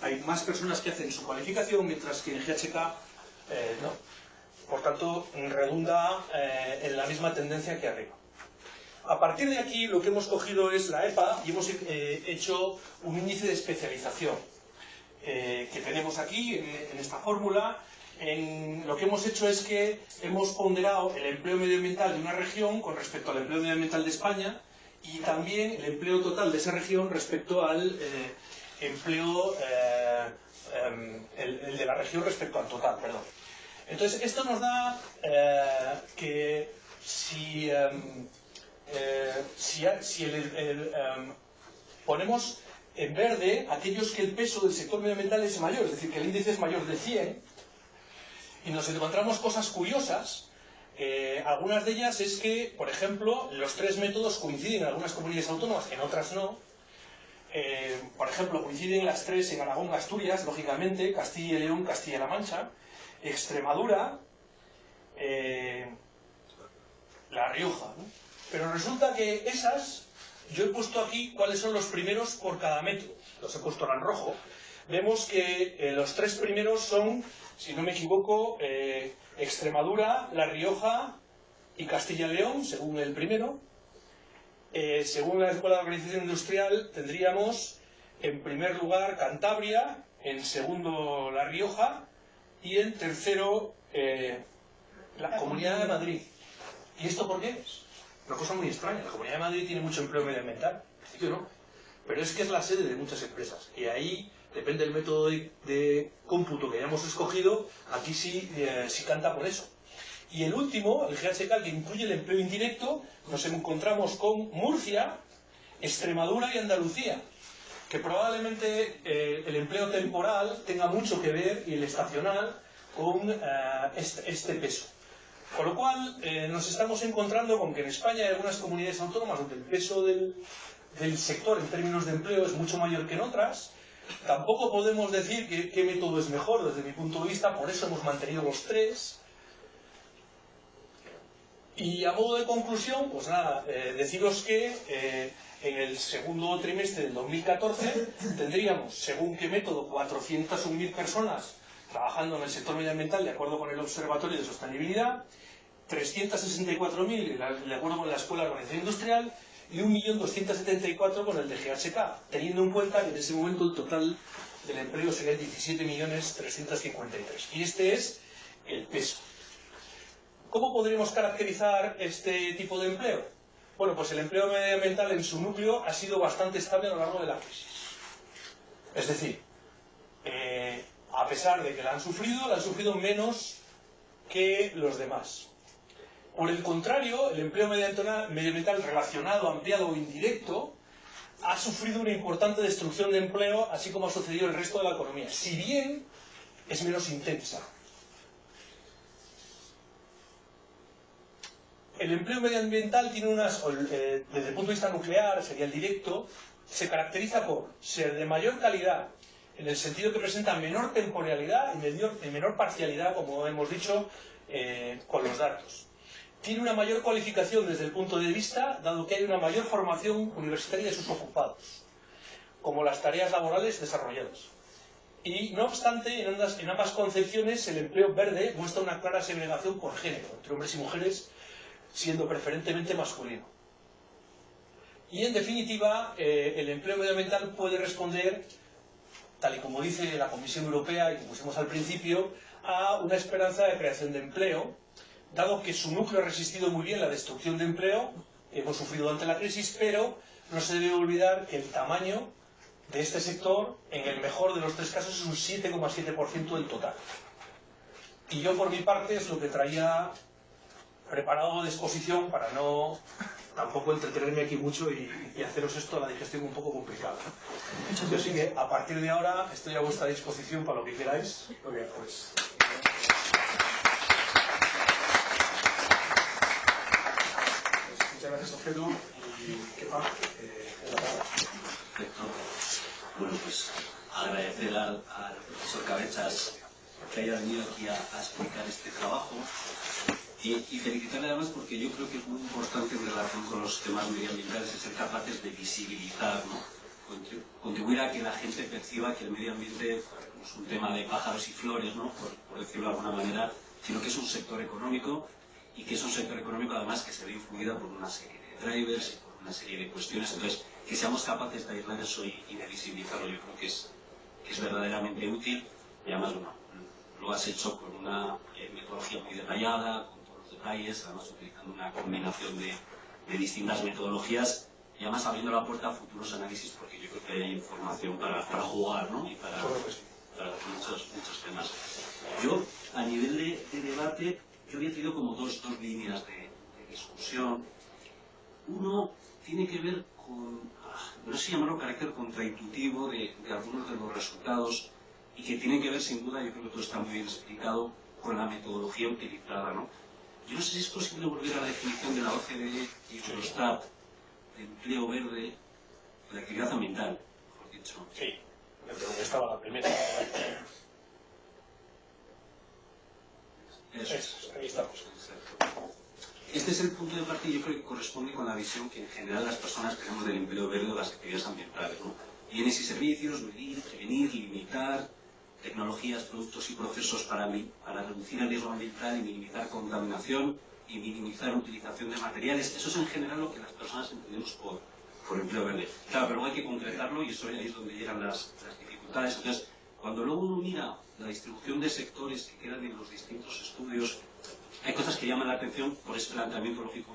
hay más personas que hacen su cualificación, mientras que en GHK no. Por tanto, redunda en la misma tendencia que arriba. A partir de aquí, lo que hemos cogido es la EPA y hemos hecho un índice de especialización que tenemos aquí en esta fórmula. Lo que hemos hecho es que hemos ponderado el empleo medioambiental de una región con respecto al empleo medioambiental de España, y también el empleo total de esa región respecto al empleo el de la región respecto al total, perdón. Entonces, esto nos da que si ponemos en verde aquellos que el peso del sector medioambiental es mayor, es decir, que el índice es mayor de 100, y nos encontramos cosas curiosas. Algunas de ellas es que, por ejemplo, los tres métodos coinciden en algunas comunidades autónomas, en otras no. Por ejemplo, coinciden las tres en Aragón, Asturias, lógicamente, Castilla y León, Castilla-La Mancha, Extremadura, La Rioja, ¿no? Pero resulta que yo he puesto aquí cuáles son los primeros por cada método. Los he puesto en rojo. Vemos que los tres primeros son, si no me equivoco, Extremadura, La Rioja y Castilla y León, según el primero. Según la Escuela de Organización Industrial, tendríamos en primer lugar Cantabria, en segundo La Rioja y en tercero la Comunidad de Madrid. ¿Y esto por qué es? Una cosa muy extraña. La Comunidad de Madrid tiene mucho empleo medioambiental, ¿sí que no? Pero es que es la sede de muchas empresas, y ahí depende del método de cómputo que hayamos escogido, aquí sí canta por eso. Y el último, el GHK, que incluye el empleo indirecto, nos encontramos con Murcia, Extremadura y Andalucía, que probablemente el empleo temporal tenga mucho que ver, y el estacional, con este peso. Con lo cual nos estamos encontrando con que en España hay algunas comunidades autónomas donde el peso del sector en términos de empleo es mucho mayor que en otras. Tampoco podemos decir qué método es mejor desde mi punto de vista, por eso hemos mantenido los tres. Y a modo de conclusión, pues nada, deciros que en el segundo trimestre del 2014 tendríamos, según qué método, 401.000 personas trabajando en el sector medioambiental de acuerdo con el Observatorio de Sostenibilidad. 364.000 de acuerdo con la Escuela de Organización Industrial y 1.274.000 con el de GHK, teniendo en cuenta que en ese momento el total del empleo sería 17.353.000. Y este es el peso. ¿Cómo podríamos caracterizar este tipo de empleo? Bueno, pues el empleo medioambiental en su núcleo ha sido bastante estable a lo largo de la crisis. Es decir, a pesar de que la han sufrido menos que los demás. Por el contrario, el empleo medioambiental relacionado, ampliado o indirecto ha sufrido una importante destrucción de empleo, así como ha sucedido el resto de la economía, si bien es menos intensa. El empleo medioambiental tiene desde el punto de vista nuclear, sería el directo, se caracteriza por ser de mayor calidad, en el sentido que presenta menor temporalidad y menor parcialidad, como hemos dicho, con los datos. Tiene una mayor cualificación desde el punto de vista, dado que hay una mayor formación universitaria de sus ocupados, como las tareas laborales desarrolladas. Y, no obstante, en ambas concepciones, el empleo verde muestra una clara segregación por género, entre hombres y mujeres, siendo preferentemente masculino. Y, en definitiva, el empleo medioambiental puede responder, tal y como dice la Comisión Europea y como pusimos al principio, a una esperanza de creación de empleo, dado que su núcleo ha resistido muy bien la destrucción de empleo que hemos sufrido durante la crisis, pero no se debe olvidar que el tamaño de este sector, en el mejor de los tres casos, es un 7,7% del total. Y yo, por mi parte, es lo que traía preparado de exposición para no tampoco entretenerme aquí mucho y haceros esto, la digestión un poco complicada. Así que, a partir de ahora, estoy a vuestra disposición para lo que queráis. Muy bien, pues. Muchas gracias, Alfredo. Y Kepa, la palabra. Perfecto. Bueno, pues agradecer al profesor Cabezas que haya venido aquí a explicar este trabajo y felicitarle además porque yo creo que es muy importante en relación con los temas medioambientales el ser capaces de visibilizar, ¿no? Contribuir a que la gente perciba que el medio ambiente no es un tema de pájaros y flores, ¿no? por decirlo de alguna manera, sino que es un sector económico y que es un sector económico además que se ve influido por una serie de drivers y por una serie de cuestiones. Entonces, que seamos capaces de aislar eso y de visibilizarlo, yo creo que es verdaderamente útil. Y además, bueno, lo has hecho con una metodología muy detallada, con todos los detalles, además utilizando una combinación de distintas metodologías y además abriendo la puerta a futuros análisis, porque yo creo que hay información para jugar, ¿no? Y para muchos temas. Yo, a nivel de debate, yo había tenido como dos líneas de discusión. Uno tiene que ver con, no sé si llamarlo carácter contraintuitivo de algunos de los resultados y que tienen que ver sin duda, yo creo que todo está muy bien explicado, con la metodología utilizada, ¿no? Yo no sé si es posible volver a la definición de la OCDE y Eurostat de empleo verde, de actividad ambiental, mejor dicho. Sí, dentro de que estaba la primera. Eso, ahí estamos. Exacto. Este es el punto de partida, yo creo que corresponde con la visión que en general las personas tenemos del empleo verde o de las actividades ambientales, ¿no? Bienes y servicios, medir, prevenir, limitar, tecnologías, productos y procesos para reducir el riesgo ambiental y minimizar contaminación y minimizar utilización de materiales. Eso es en general lo que las personas entendemos por empleo verde. Claro, pero luego hay que concretarlo y eso ahí es donde llegan las dificultades. Entonces, cuando luego uno mira la distribución de sectores que quedan en los distintos estudios, hay cosas que llaman la atención por ese planteamiento lógico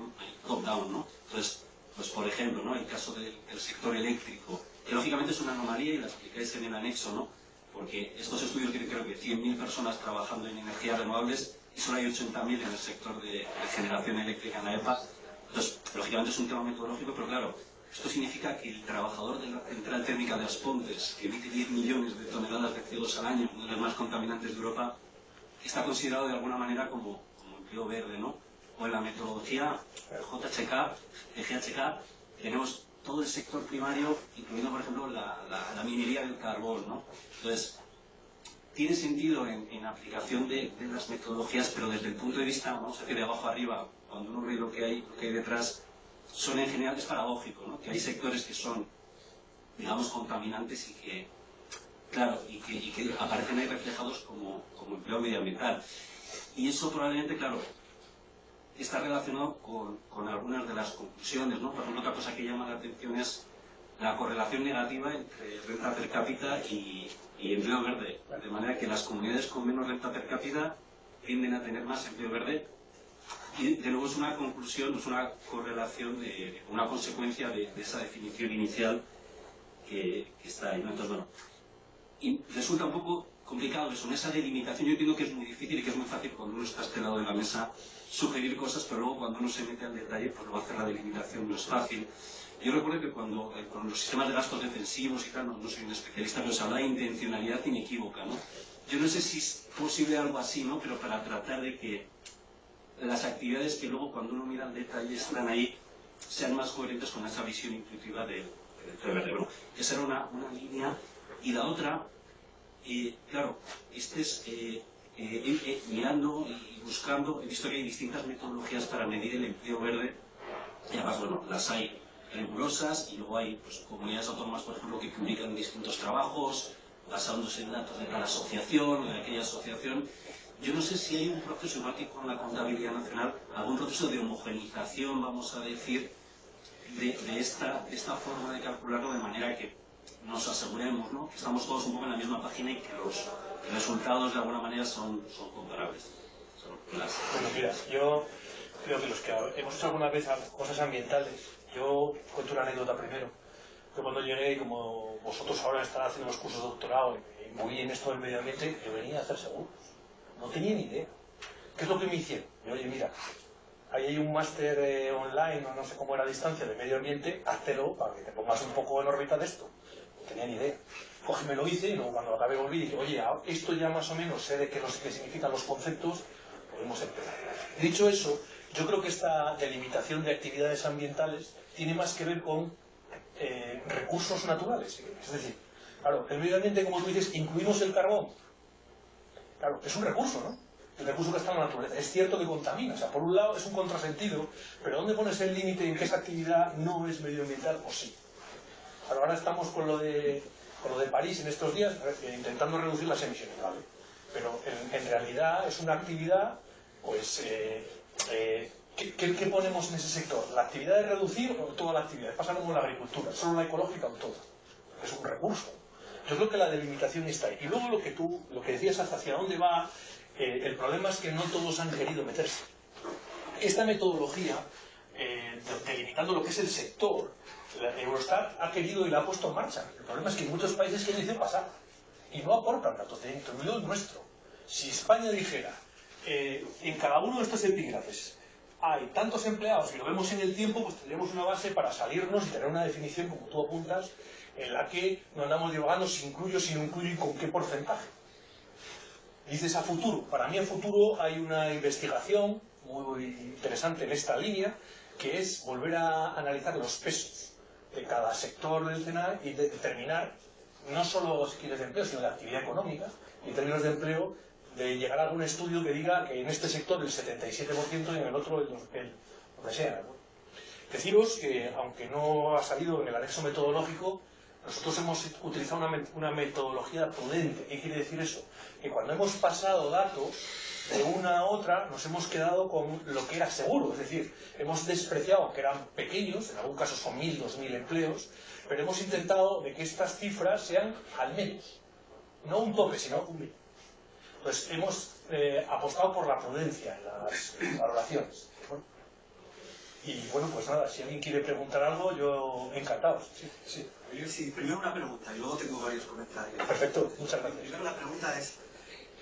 top-down, ¿no? Entonces, pues por ejemplo, ¿no? El caso del sector eléctrico, que lógicamente es una anomalía y la explicáis en el anexo, ¿no? Porque estos estudios tienen creo que 100.000 personas trabajando en energías renovables y solo hay 80.000 en el sector de generación eléctrica en la EPA. Entonces, lógicamente es un tema metodológico, pero claro, esto significa que el trabajador de la central térmica de Aspontes, que emite 10 millones de toneladas de CO2 al año, uno de los más contaminantes de Europa, está considerado de alguna manera como empleo verde, ¿no? O en la metodología GHK, tenemos todo el sector primario, incluyendo, por ejemplo, la minería del carbón, ¿no? Entonces, tiene sentido en aplicación de las metodologías, pero desde el punto de vista, vamos a decir, de abajo arriba, cuando uno ve lo que hay detrás, son en general, es paradójico, ¿no? Que hay sectores que son, digamos, contaminantes y que, claro, y que aparecen ahí reflejados como empleo medioambiental. Y eso probablemente, claro, está relacionado con algunas de las conclusiones, ¿no? Por ejemplo, otra cosa que llama la atención es la correlación negativa entre renta per cápita y empleo verde, de manera que las comunidades con menos renta per cápita tienden a tener más empleo verde, y de nuevo es una conclusión, es una correlación, una consecuencia de esa definición inicial que está ahí, ¿no? Entonces, bueno, y resulta un poco complicado eso, en esa delimitación. Yo entiendo que es muy difícil y que es muy fácil cuando uno está a este lado de la mesa sugerir cosas, pero luego cuando uno se mete al detalle, pues luego hacer la delimitación no es fácil. Yo recuerdo que cuando con los sistemas de gastos defensivos y tal, no soy un especialista, pero se habla de intencionalidad inequívoca, ¿no? Yo no sé si es posible algo así, ¿no? Pero para tratar de que las actividades que luego cuando uno mira al detalle están ahí, sean más coherentes con esa visión intuitiva del verde. Bueno, esa era una línea. Y la otra, claro, mirando y buscando, he visto que hay distintas metodologías para medir el empleo verde, y además, bueno, las hay rigurosas, y luego hay pues, comunidades autónomas, por ejemplo, que publican distintos trabajos basándose en datos de cada asociación o de aquella asociación. Yo no sé si hay un proceso, igual que con la contabilidad nacional, algún proceso de homogenización, vamos a decir, de esta forma de calcularlo, de manera que nos aseguremos, ¿no?, que estamos todos un poco en la misma página y que los resultados de alguna manera son comparables. Bueno, mira, yo creo que los que hemos hecho alguna vez cosas ambientales, yo cuento una anécdota primero. Yo cuando llegué, como vosotros ahora están haciendo los cursos de doctorado y muy en esto del medio ambiente, yo venía a hacer seguros. No tenía ni idea. ¿Qué es lo que me hicieron? Y, oye, mira, ahí hay un máster online, o no sé cómo era a distancia, de medio ambiente, háztelo para que te pongas un poco en órbita de esto. No tenía ni idea. Cogí, me lo hice, y luego cuando acabé volví y dije, oye, esto ya más o menos sé de qué significan los conceptos, podemos empezar. Dicho eso, yo creo que esta delimitación de actividades ambientales tiene más que ver con recursos naturales. Es decir, claro, el medio ambiente, como tú dices, incluimos el carbón. Claro, es un recurso, ¿no? El recurso que está en la naturaleza. Es cierto que contamina. O sea, por un lado es un contrasentido, pero ¿dónde pones el límite en que esa actividad no es medioambiental o sí? Claro, ahora estamos con lo de París en estos días, intentando reducir las emisiones, ¿vale? Pero en realidad es una actividad, pues, ¿qué ponemos en ese sector? ¿La actividad de reducir o toda la actividad? Pasa como en la agricultura, solo la ecológica o toda. Es un recurso. Yo creo que la delimitación está ahí. Y luego lo que decías hacia dónde va, el problema es que no todos han querido meterse. Esta metodología, delimitando lo que es el sector, Eurostat ha querido y la ha puesto en marcha. El problema es que en muchos países quieren pasar y no aportan datos, incluido el nuestro. Si España dijera, en cada uno de estos epígrafes hay tantos empleados y lo vemos en el tiempo, pues tendríamos una base para salirnos y tener una definición, como tú apuntas, en la que no andamos divagando si incluyo, si no incluyo y con qué porcentaje. Dices a futuro. Para mí a futuro hay una investigación muy interesante en esta línea, que es volver a analizar los pesos de cada sector del CENAE y determinar no solo si quieres de empleo, sino de actividad económica, y en términos de empleo, de llegar a algún estudio que diga que en este sector el 77% y en el otro lo que sea, ¿no? Deciros que, aunque no ha salido en el anexo metodológico, nosotros hemos utilizado una metodología prudente. ¿Qué quiere decir eso? Que cuando hemos pasado datos de una a otra, nos hemos quedado con lo que era seguro. Es decir, hemos despreciado que eran pequeños, en algún caso son 1000, 2000 empleos, pero hemos intentado de que estas cifras sean al menos. No un tope, sino un mínimo. Pues hemos apostado por la prudencia en las valoraciones. Y bueno, pues nada, si alguien quiere preguntar algo, yo encantado. Sí. Sí, primero una pregunta y luego tengo varios comentarios. Perfecto, muchas gracias. Primero la pregunta es,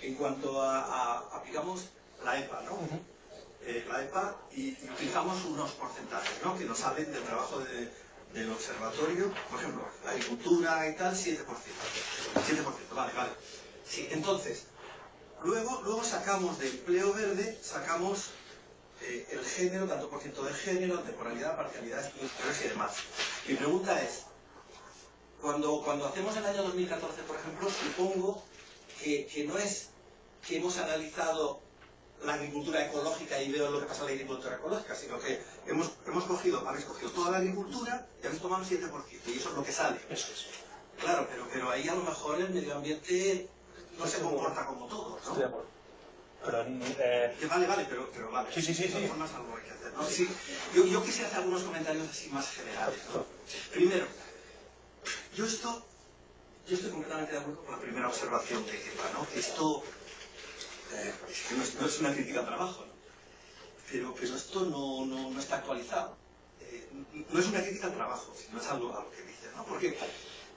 en cuanto a aplicamos la EPA, ¿no? La EPA y utilizamos unos porcentajes, ¿no?, que nos hablen del trabajo del observatorio, por ejemplo, la agricultura y tal, 7%. 7%, vale. Sí, entonces, luego sacamos de empleo verde, sacamos el género, tanto por ciento de género, temporalidad, parcialidad, y demás. Mi pregunta es, cuando hacemos el año 2014, por ejemplo, supongo que no es que hemos analizado la agricultura ecológica y veo lo que pasa en la agricultura ecológica, sino que habéis cogido toda la agricultura y habéis tomado el 7%, y eso es lo que sale. Eso es. Claro, pero ahí a lo mejor el medio ambiente no se comporta como todos, ¿no? Estoy de acuerdo. pero Que vale, pero vale. Sí. De todas formas algo hay que hacer, ¿no? Sí, yo quisiera hacer algunos comentarios así más generales, ¿no? Primero, yo estoy completamente de acuerdo con la primera observación de Eva, ¿no? Que esto no es una crítica al trabajo, ¿no? Pero esto no está actualizado. No es una crítica al trabajo, sino es algo a lo que dices, ¿no? Porque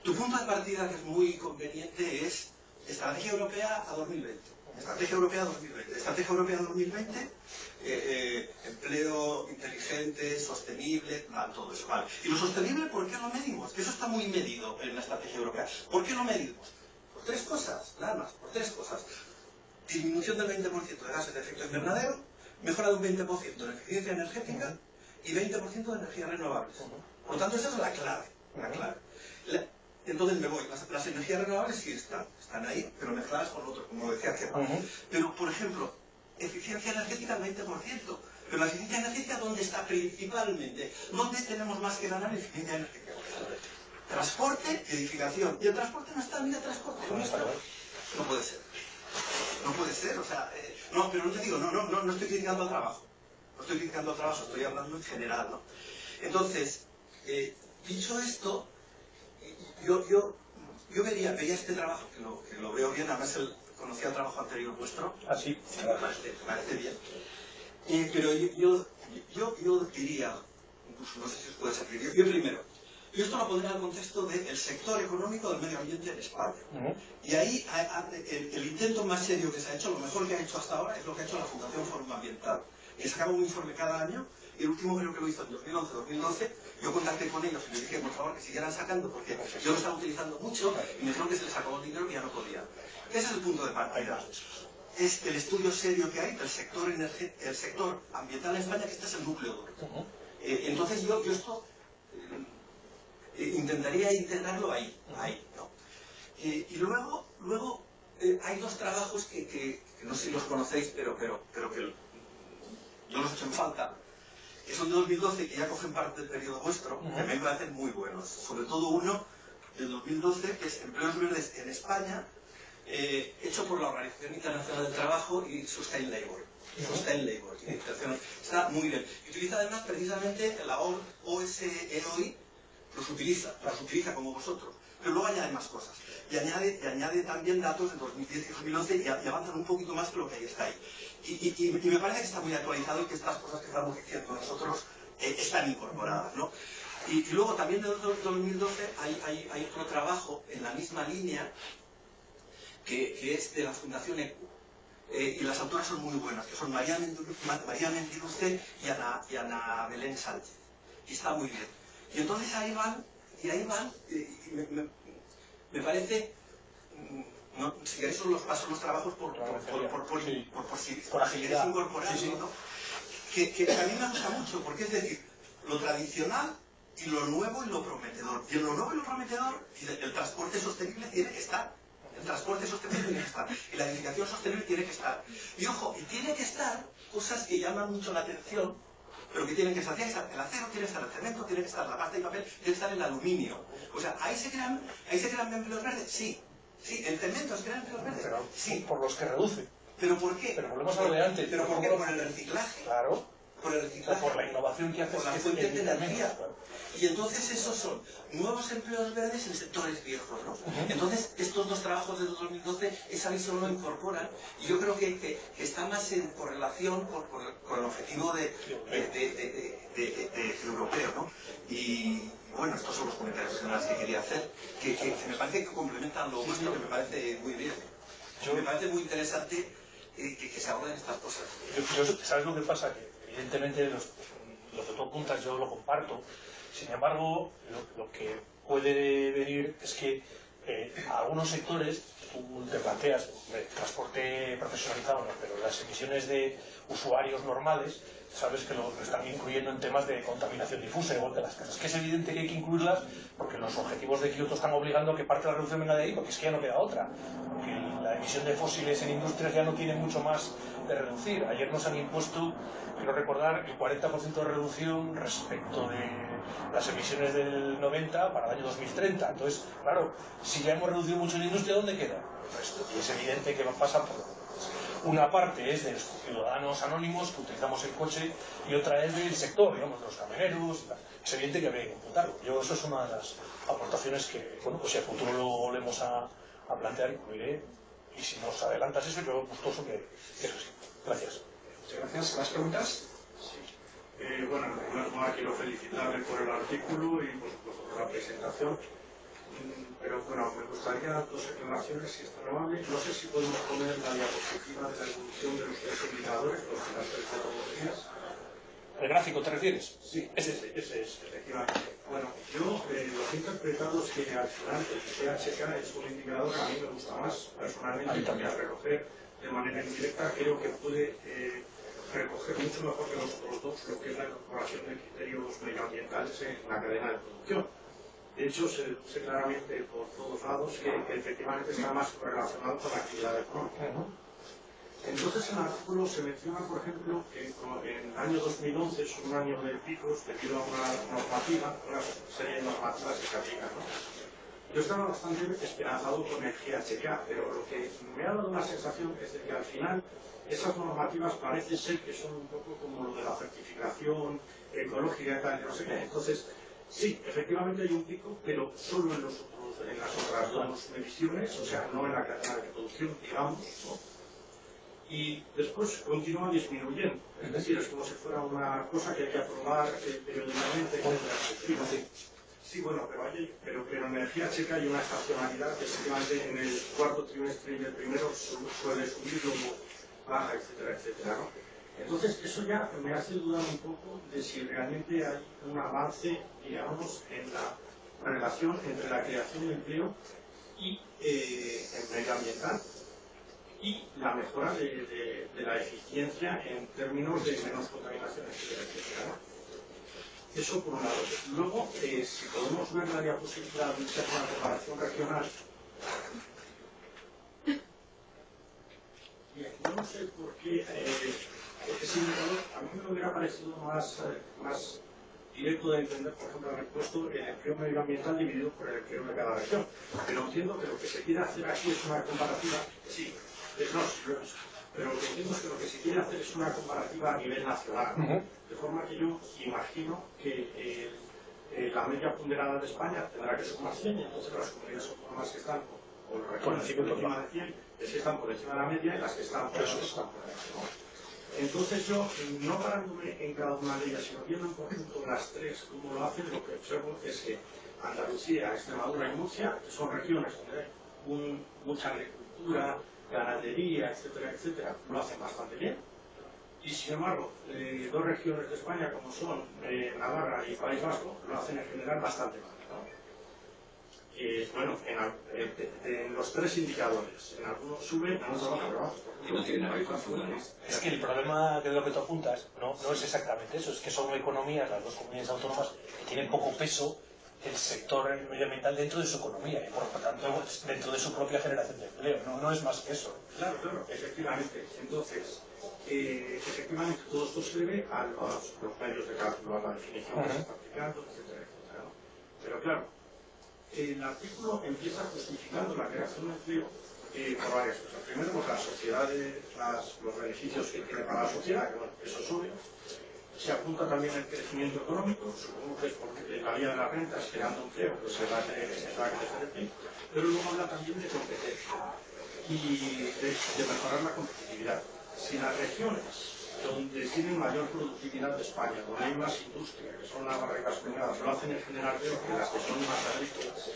tu punto de partida, que es muy conveniente, es Estrategia Europea a 2020. Estrategia Europea 2020. Estrategia Europea 2020, empleo inteligente, sostenible, todo eso, vale. ¿Y lo sostenible por qué lo medimos? Que eso está muy medido en la Estrategia Europea. ¿Por qué lo medimos? Por tres cosas, nada más, por tres cosas. Disminución del 20% de gases de efecto invernadero, mejora de un 20% de eficiencia energética y 20% de energías renovables. Por lo tanto, esa es la clave. Entonces me voy. Las energías renovables sí están ahí, pero mezcladas con otros, como decía Kepa. Pero, por ejemplo, eficiencia energética al 20%. Pero la eficiencia energética, ¿dónde está principalmente? ¿Dónde tenemos más que ganar en eficiencia energética? Transporte y edificación. Y el transporte no está, mira, transporte. No puede ser. No puede ser, o sea, no, pero no te digo, no estoy criticando al trabajo. No estoy criticando al trabajo, estoy hablando en general, ¿no? Entonces, dicho esto, yo veía este trabajo, que lo veo bien, además conocía el trabajo anterior vuestro. Ah, sí. Me parece bien. Pero yo diría, incluso no sé si os puede servir, yo primero, y esto lo pondría en el contexto del sector económico del medio ambiente en España. Y ahí el intento más serio que se ha hecho, lo mejor que ha hecho hasta ahora, es lo que ha hecho la Fundación Fórum Ambiental, que sacaba un informe cada año, y el último creo que lo hizo en 2011-2012. Yo contacté con ellos y les dije, por favor, que siguieran sacando, porque yo lo estaba utilizando mucho, y me dijeron que se les acabó el dinero y ya no podía. Ese es el punto de partida. Es el estudio serio que hay del sector ambiental en España, que este es el núcleo duro. Entonces yo esto intentaría integrarlo ahí, ¿no? Y luego hay dos trabajos que no sé si los conocéis, pero que yo los he hecho en falta, que son de 2012, que ya cogen parte del periodo vuestro, que me parecen muy buenos. Sobre todo uno del 2012, que es Empleos Verdes en España, hecho por la Organización Internacional del Trabajo y Sustain Labour. Está muy bien. Y utiliza además precisamente la OSEOI, los utiliza como vosotros, pero luego añade más cosas. Y añade también datos de 2010 y 2011 y avanzan un poquito más que lo que ahí está ahí. Y me parece que está muy actualizado y que estas cosas que estamos diciendo nosotros están incorporadas, ¿no? Y luego también de 2012 hay otro trabajo en la misma línea que es de la Fundación ECU. Y las autoras son muy buenas, que son María Mendiluce y Ana Belén Sánchez. Y está muy bien. Y entonces ahí van, me parece, si queréis os los paso los trabajos por si queréis incorporarlo, ¿no? Que a mí me gusta mucho, porque es decir, lo tradicional y lo nuevo y lo prometedor. Y en lo nuevo y lo prometedor, el transporte sostenible tiene que estar. Y la edificación sostenible tiene que estar. Y ojo, y tiene que estar cosas que llaman mucho la atención, pero que tienen que estar. Tiene que estar el acero, tiene que estar el cemento, tiene que estar la pasta y papel, tiene que estar el aluminio. O sea, ahí se crean empleos verdes, sí. Sí, el cemento se crean empleos verdes, pero sí. Por los que reduce. ¿Pero por qué? Pero volvemos a lo de antes. ¿Pero por qué? ¿Por el reciclaje? Claro. Por el reciclaje. O por la innovación que hace. Por las fuentes de energía. Y entonces esos son nuevos empleos verdes en sectores viejos, ¿no? Entonces estos dos trabajos de 2012, esa visión lo incorporan, y yo creo que está más en correlación con el objetivo europeo, ¿no? Y bueno, estos son los comentarios generales que quería hacer, que me parece que complementan lo vuestro, que me parece muy bien. Me parece muy interesante que se aborden estas cosas. ¿Sabes lo que pasa? Que evidentemente lo que tú apuntas yo lo comparto. Sin embargo, lo que puede venir es que algunos sectores, tú te planteas, transporte profesionalizado, no, pero las emisiones de usuarios normales, sabes que lo están incluyendo en temas de contaminación difusa, igual que las casas. Que es evidente que hay que incluirlas porque los objetivos de Kioto están obligando a que parte de la reducción venga de ahí, porque es que ya no queda otra. Porque la emisión de fósiles en industrias ya no tiene mucho más de reducir. Ayer nos han impuesto, quiero recordar, el 40% de reducción respecto de las emisiones del 90 para el año 2030. Entonces, claro, si ya hemos reducido mucho en la industria, ¿dónde queda? El resto. Y es evidente que va a pasar por Una parte es de los ciudadanos anónimos que utilizamos el coche y otra es del sector, digamos, de los camioneros y tal. Es evidente que habría que imputarlo. Yo eso es una de las aportaciones que, bueno, pues si al futuro lo volvemos a plantear, incluiré. Y si nos adelantas eso, yo gustoso que eso sí. Gracias. Muchas gracias. ¿Más preguntas? Bueno, en primer lugar quiero felicitarle por el artículo y por supuesto por la presentación. Pero bueno, me gustaría dos aclaraciones, si es tan amable. No sé si podemos poner la diapositiva de la evolución de los tres indicadores, los de las tres metodologías. ¿El gráfico te refieres? Sí, ese es, efectivamente. Bueno, yo lo que he interpretado es que al final el PHK es un indicador que a mí me gusta más personalmente, también al recoger de manera indirecta, creo que puede recoger mucho mejor que los otros dos lo que es la incorporación de criterios medioambientales en la cadena de producción. De hecho, se deduce claramente por todos lados que efectivamente está más relacionado con la actividad económica. Entonces, en el artículo se menciona, por ejemplo, que en el año 2011 es un año de picos debido a una normativa, una serie de normativas que se aplican, ¿no? Yo estaba bastante esperanzado con el GHK, pero lo que me ha dado la sensación es de que al final esas normativas parece ser que son un poco como lo de la certificación ecológica y tal, no sé qué. Entonces, sí, efectivamente hay un pico, pero solo en las otras dos mediciones, o sea, no en la cadena de producción, digamos, ¿no? Y después continúa disminuyendo. Es decir, es como si fuera una cosa que hay que aprobar periódicamente. Sí, bueno, pero en el GHK hay una estacionalidad que efectivamente en el cuarto trimestre y en el primero suele subir, luego baja, etcétera, etcétera, ¿no? Entonces, eso ya me hace dudar un poco de si realmente hay un avance, digamos, en la relación entre la creación de empleo y el medioambiental y la mejora de la eficiencia en términos de menos contaminación, etcétera, ¿no? Eso por un lado. Luego, si podemos ver la diapositiva de una comparación regional, y aquí no sé por qué ese indicador a mí me hubiera parecido más directo de entender, por ejemplo, haber puesto el empleo medioambiental dividido por el empleo de cada región. Pero entiendo que lo que se quiere hacer aquí es una comparativa, sí, no, pero lo que entiendo es que lo que se quiere hacer es una comparativa a nivel nacional, de forma que yo imagino que la media ponderada de España tendrá que sumar 100, y entonces las comunidades autónomas que están, o las regiones por encima de 100, es que están por encima de la media, y las que están por eso están por encima. Entonces yo, no parándome en cada una de ellas, sino viendo en conjunto las tres cómo lo hacen, lo que observo es que Andalucía, Extremadura y Murcia son regiones donde hay mucha agricultura, ganadería, etcétera, etcétera, lo hacen bastante bien. Y sin embargo, dos regiones de España como son Navarra y País Vasco lo hacen en general bastante mal, ¿no? Bueno, en los tres indicadores, en algunos sube, en otros baja, pero vamos. Y no tiene nada que ver. Es que el problema de lo que tú apuntas no es exactamente eso, es que son economías, las dos comunidades autónomas, que tienen poco peso el sector medioambiental dentro de su economía y por lo tanto dentro de su propia generación de empleo, no es más que eso. Claro, efectivamente. Entonces, efectivamente todo esto se debe a los medios de cálculo, a la definición que se está aplicando, etcétera, etcétera, ¿no? Pero claro, el artículo empieza justificando la creación de empleo por varias cosas. Primero, pues las sociedades, los beneficios que tiene para la sociedad, que bueno, eso es obvio. Se apunta también el crecimiento económico, supongo que es porque la vía de las rentas, creando empleo, pues se va a crecer el PIB, pero luego habla también de competencia y de mejorar la competitividad. Si las regiones donde tienen mayor productividad de España, donde hay más industria, que son Navarra y Vascongadas, lo hacen en general peor que las que son más agrícolas.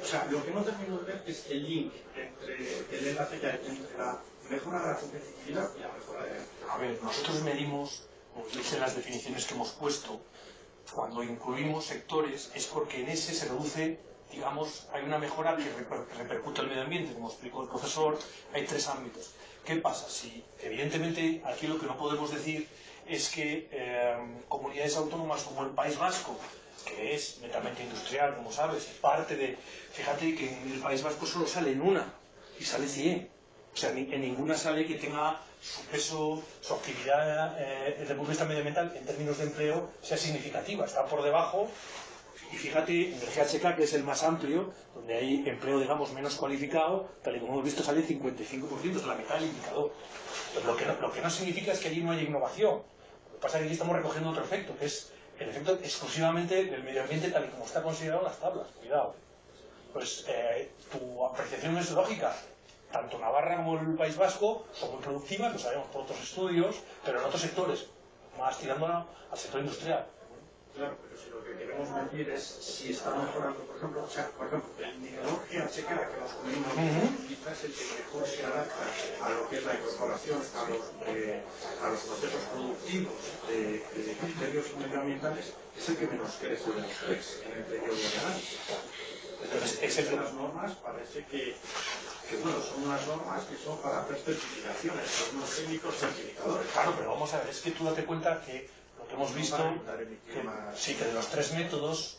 O sea, lo que no termino de ver es el link entre el enlace que hay entre la mejora de la competitividad y la mejora de la empleo. A ver, nosotros medimos, como dice en las definiciones que hemos puesto, cuando incluimos sectores es porque en ese se reduce, digamos, hay una mejora que repercute al medio ambiente, como explicó el profesor, hay tres ámbitos. ¿Qué pasa? Si, evidentemente, aquí lo que no podemos decir es que comunidades autónomas como el País Vasco, que es netamente industrial, como sabes, parte de... Fíjate que en el País Vasco solo sale en una, y sale 100. O sea, en ninguna sale que tenga su peso, su actividad desde el punto de vista medioambiental, en términos de empleo, sea significativa. Está por debajo Y fíjate, en el GHK, que es el más amplio, donde hay empleo, digamos, menos cualificado, tal y como hemos visto, sale el 55%, es la mitad del indicador. Pues lo que no significa es que allí no haya innovación. Lo que pasa es que aquí estamos recogiendo otro efecto, que es el efecto exclusivamente del medio ambiente tal y como está considerado en las tablas. Cuidado. Pues tu apreciación es lógica. Tanto Navarra como el País Vasco son muy productivas, lo sabemos por otros estudios, pero en otros sectores, más tirando al sector industrial. Claro, pero si lo que queremos medir es si está mejorando, por ejemplo, el indicador GHK que hemos comentado, quizás el que mejor se adapta a lo que es la incorporación a los procesos productivos de criterios medioambientales, es el que menos crece de los tres en el periodo de análisis. Entonces, las normas parece que bueno, son unas normas que son para hacer certificaciones, son unos técnicos certificadores. Claro, pero vamos a ver, es que tú date cuenta que lo que hemos visto, sí, que de los tres métodos,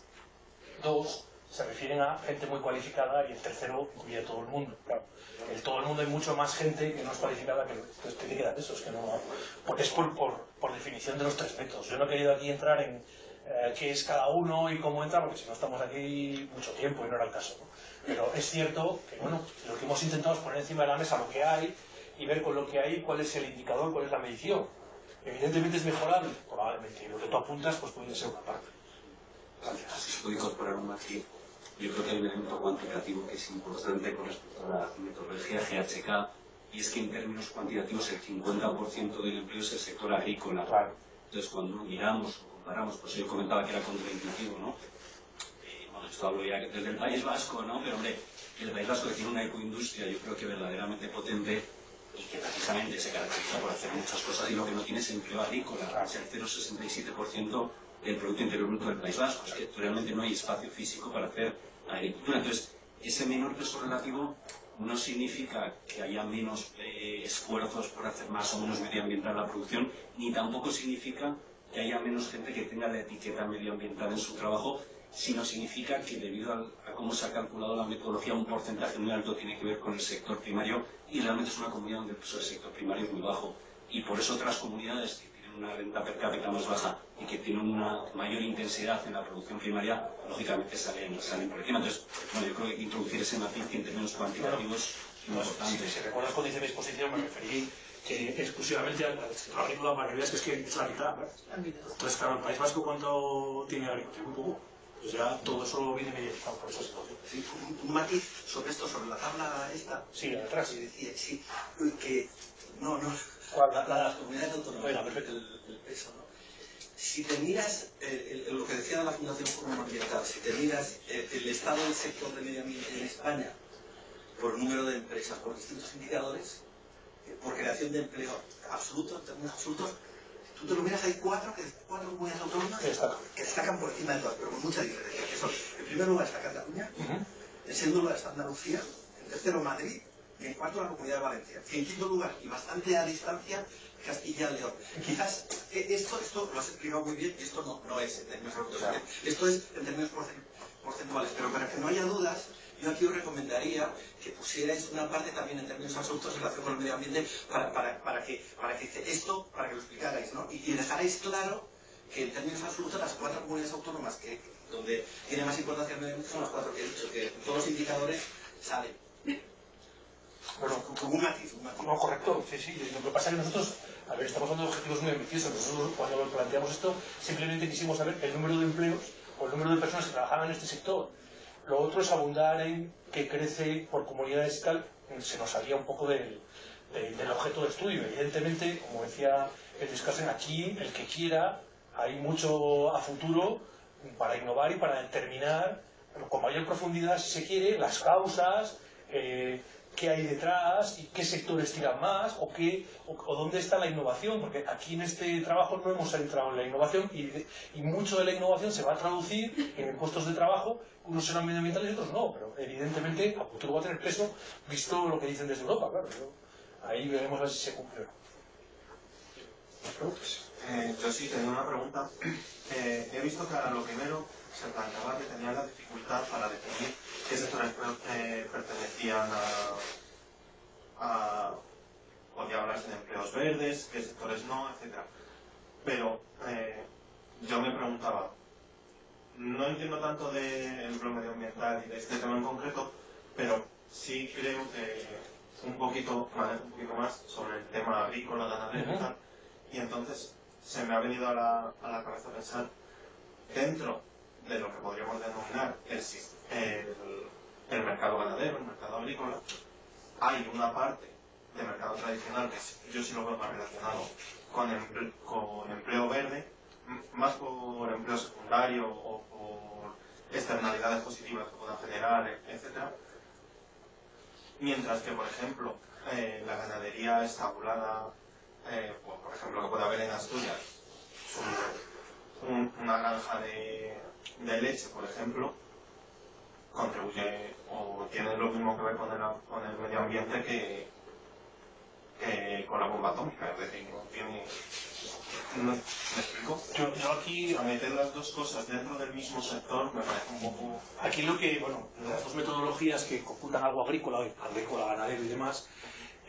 dos se refieren a gente muy cualificada y el tercero incluye a todo el mundo. Claro, en todo el mundo hay mucho más gente que no es cualificada que entonces te quedan esos, que no, porque es por definición de los tres métodos. Yo no he querido aquí entrar en qué es cada uno y cómo entra, porque si no estamos aquí mucho tiempo y no era el caso, ¿no? Pero es cierto que, bueno, lo que hemos intentado es poner encima de la mesa lo que hay y ver con lo que hay cuál es el indicador, cuál es la medición. Evidentemente es mejorable, probablemente, y lo que tú apuntas pues puede ser una parte. Gracias. Si se puede incorporar un matiz, yo creo que hay un elemento cuantitativo que es importante con respecto a la metodología GHK, y es que en términos cuantitativos el 50% del empleo es el sector agrícola. Claro. Entonces cuando miramos o comparamos, pues yo comentaba que era contraintuitivo, ¿no? Bueno, esto hablo ya desde el País Vasco, ¿no? Pero hombre, el País Vasco que tiene una ecoindustria, yo creo que verdaderamente potente, y que precisamente se caracteriza por hacer muchas cosas, y lo que no tiene es empleo agrícola, es el 0,67% del Producto Interior Bruto del País Vasco. Es que realmente no hay espacio físico para hacer agricultura. Entonces, ese menor peso relativo no significa que haya menos esfuerzos por hacer más o menos medioambiental la producción, ni tampoco significa que haya menos gente que tenga la etiqueta medioambiental en su trabajo, sino significa que debido a cómo se ha calculado la metodología, un porcentaje muy alto tiene que ver con el sector primario, y realmente es una comunidad donde el peso del sector primario es muy bajo. Y por eso otras comunidades que tienen una renta per cápita más baja y que tienen una mayor intensidad en la producción primaria, lógicamente salen por encima. Entonces, bueno, yo creo que introducir ese matiz en términos cuantitativos es importante. Si recuerdas cuando hice mi exposición, me referí que exclusivamente al sector agrícola, para que veas que es la mitad, ¿verdad? Entonces, claro, el País Vasco, ¿cuánto tiene agricultura? Un poco. Pues ya todo eso viene mediatizado por esa situación. Sí, un matiz sobre esto, sobre la tabla esta. Sí, la de atrás. Que decía, sí, que no. ¿Cuál? La de las comunidades autónomas. Bueno, perfecto. El peso, ¿no? Si te miras lo que decía la Fundación Fórum Ambiental, si te miras el estado del sector de medio ambiente en España por número de empresas, por distintos indicadores, por creación de empleo absoluto, en términos absolutos, tú te lo miras, hay cuatro comunidades autónomas que destacan por encima de todas, pero con mucha diferencia. Que son, en primer lugar está Cataluña, en segundo lugar está Andalucía, en tercero Madrid, y en cuarto la Comunidad de Valencia. Y en quinto lugar, y bastante a distancia, Castilla y León. Quizás esto lo has explicado muy bien, y esto no es en términos absolutos, esto es en términos porcentuales, pero para que no haya dudas, yo aquí os recomendaría que pusierais una parte también en términos absolutos en relación con el medio ambiente para que lo explicarais, ¿no? Y dejarais claro que en términos absolutos las cuatro comunidades autónomas donde tiene más importancia el medio ambiente son las cuatro que he dicho, que todos los indicadores salen. Bueno, con un matiz. No, correcto, sí. Lo que pasa es que nosotros, a ver, estamos hablando de objetivos muy ambiciosos. Nosotros, cuando planteamos esto, simplemente quisimos saber el número de empleos o el número de personas que trabajaban en este sector. Lo otro es abundar en que crece por comunidades y tal, se nos salía un poco del objeto de estudio. Evidentemente, como decía el Discasen, aquí el que quiera, hay mucho a futuro para innovar y para determinar con mayor profundidad, si se quiere, las causas, qué hay detrás y qué sectores tiran más o dónde está la innovación, porque aquí en este trabajo no hemos entrado en la innovación y mucho de la innovación se va a traducir en puestos de trabajo, unos serán medioambientales y otros no, pero evidentemente a futuro va a tener peso visto lo que dicen desde Europa, claro. Ahí veremos a ver si se cumple. Yo sí tenía una pregunta. He visto que a lo primero se planteaba que tenía la dificultad para definir qué sectores pertenecían podía hablarse de empleos verdes, qué sectores no, etc. Pero yo me preguntaba, no entiendo tanto del empleo medioambiental y de este tema en concreto, pero sí creo que un poquito más sobre el tema agrícola, ganadero y tal, y entonces se me ha venido a la cabeza pensar, dentro de lo que podríamos denominar el mercado ganadero, el mercado agrícola, hay una parte de mercado tradicional que yo sí lo veo más relacionado con empleo verde, más por empleo secundario o por externalidades positivas que puedan generar, etc. Mientras que, por ejemplo, la ganadería estabulada, por ejemplo, que puede haber en Asturias, una granja de leche, por ejemplo, contribuye o tiene lo mismo que ver con el medio ambiente que con la bomba atómica, es decir, no tiene... ¿Me explico? Yo aquí, A meter las dos cosas dentro del mismo sector me parece un poco... aquí lo que, bueno, las dos metodologías que computan algo agrícola, ganadero y demás,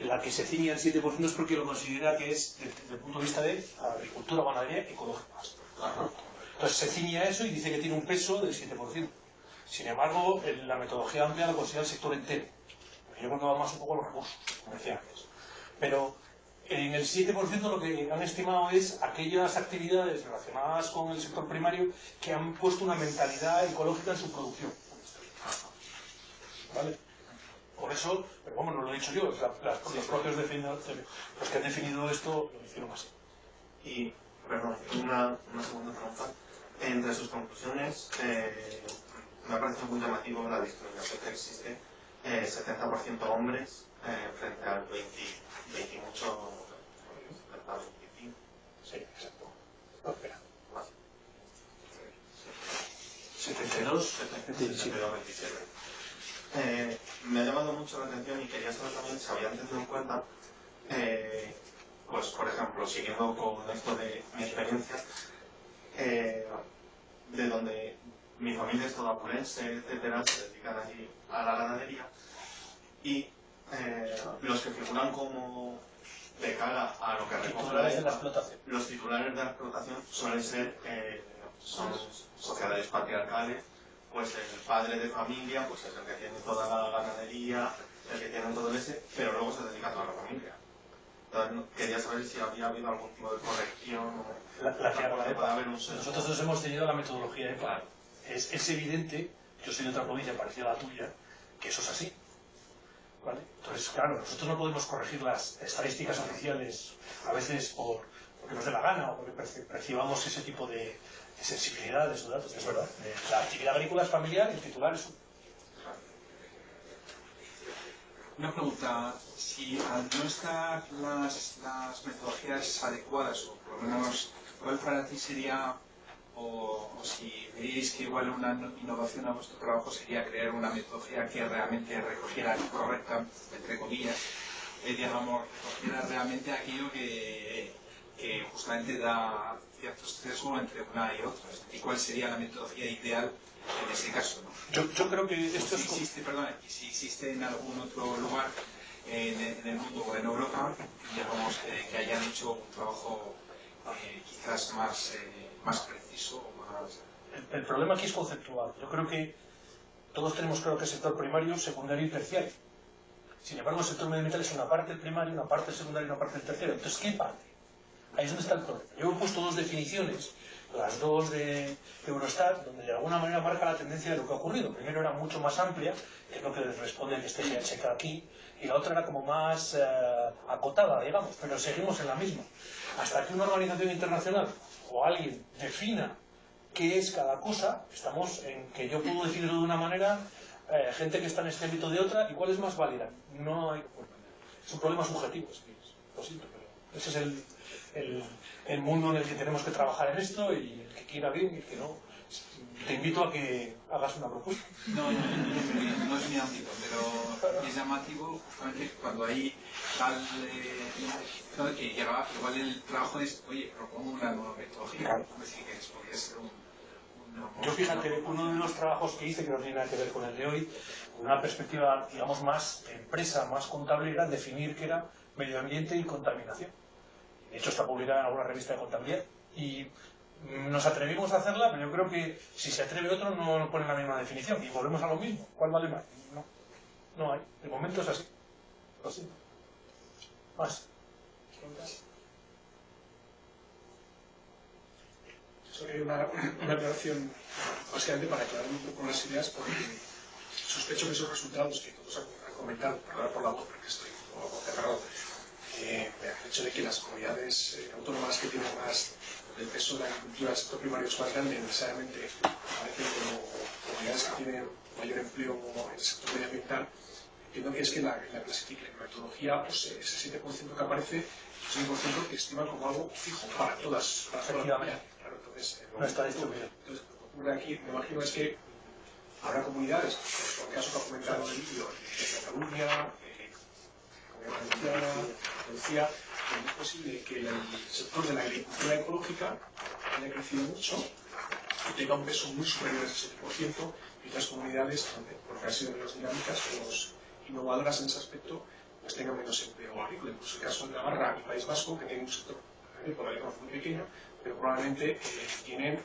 la que se ciñe al 7% es porque lo considera que es, desde el punto de vista de agricultura o ganadería ecológica. Entonces se ciñe a eso y dice que tiene un peso del 7%. Sin embargo, la metodología amplia lo considera el sector entero. Yo creo que va más un poco a los recursos, como decía antes. Pero en el 7% lo que han estimado es aquellas actividades relacionadas con el sector primario que han puesto una mentalidad ecológica en su producción. ¿Vale? Por eso, pero vamos, no lo he dicho yo, los propios los que han definido esto lo hicieron así. Y, perdón, una segunda pregunta. Entre sus conclusiones, me ha parecido muy llamativo la discriminación que existe, 70% hombres frente al 20 y mucho, al 25. Sí, exacto. No, espera. 72, 27. Me ha llamado mucho la atención y quería saber también si habían tenido en cuenta, pues por ejemplo, siguiendo con esto de mi experiencia, de donde mi familia es toda apurense, etcétera, se dedican allí a la ganadería, y los que figuran como de cara a lo que recoge la EPA, los titulares de la explotación suelen ser son sociedades patriarcales, pues el padre de familia pues es el que tiene toda la ganadería, el que tiene todo ese, pero luego se dedica a toda la familia. Entonces, quería saber si había habido algún tipo de corrección o puede haber un sesgo. Nosotros nos hemos tenido la metodología de claro. Es evidente, yo soy de otra provincia parecida a la tuya, que eso es así. ¿Vale? Entonces, claro, nosotros no podemos corregir las estadísticas oficiales, a veces porque nos dé la gana o porque percibamos ese tipo de sensibilidad de esos datos. Es verdad, la actividad agrícola es familiar y el titular es Una pregunta, si al no estar las metodologías adecuadas, o por lo menos, ¿cuál para ti sería, o si veis que igual una innovación a vuestro trabajo sería crear una metodología que realmente recogiera correcta, entre comillas, digamos, recogiera realmente aquello que justamente da cierto sesgo entre una y otra? ¿Y cuál sería la metodología ideal en ese caso, ¿no? Yo creo que esto si existe, perdona, si existe en algún otro lugar en el mundo o en Europa, digamos, que hayan hecho un trabajo quizás más preciso o más... El problema aquí es conceptual. Yo creo que todos tenemos claro que el sector primario, secundario y terciario. Sin embargo, el sector medioambiental es una parte del primario, una parte del secundario y una parte del terciario. Entonces, ¿qué parte? Ahí es donde está el problema. Yo he puesto dos definiciones, las dos de Eurostat, donde de alguna manera marca la tendencia de lo que ha ocurrido. Primero era mucho más amplia, que es lo que responde el que esté GHK aquí, y la otra era como más acotada, digamos, pero seguimos en la misma. Hasta que una organización internacional o alguien defina qué es cada cosa, estamos en que yo puedo decirlo de una manera, gente que está en este ámbito de otra, y cuál es más válida. No hay... Es un problema subjetivo, lo siento, pero ese es el mundo en el que tenemos que trabajar en esto, y el que quiera bien y el que no. Te invito a que hagas una propuesta. No es mi ámbito, pero es llamativo justamente cuando hay tal que llega, igual el trabajo es, oye, propongo una nueva metodología. Claro. Es decir, que podría ser Yo fíjate, uno de los trabajos que hice, que no tiene nada que ver con el de hoy, una perspectiva, digamos, más de empresa, más contable, era definir qué era medio ambiente y contaminación. De hecho, está publicada en alguna revista de contabilidad. Y nos atrevimos a hacerla, pero yo creo que si se atreve otro no pone la misma definición y volvemos a lo mismo. ¿Cuál vale más? No hay. De momento es así. Así. Más. Sobre una aclaración, básicamente para aclarar un poco las ideas, porque sospecho que esos resultados que todos han comentado, perdón por la voz porque estoy un poco cerrado, el hecho de que las comunidades autónomas que tienen más del peso de la agricultura del sector primario es más grande, necesariamente aparecen como comunidades que tienen mayor empleo en el sector medioambiental. Entiendo que es que la metodología, pues, ese 7% que aparece es un porcentaje que estima como algo fijo para todas las comunidades. Claro, entonces, no está distribuido. Entonces, lo que ocurre aquí, me imagino, es que habrá comunidades, como el caso que ha comentado en el vídeo, de Cataluña, Andalucía, es posible que el sector de la agricultura ecológica haya crecido mucho y tenga un peso muy superior a ese 7%, y otras comunidades, porque han sido menos dinámicas, menos innovadoras en ese aspecto, pues tengan menos empleo agrícola. Incluso el caso de Navarra y País Vasco, que tienen un sector agrícola muy pequeño, pero probablemente tienen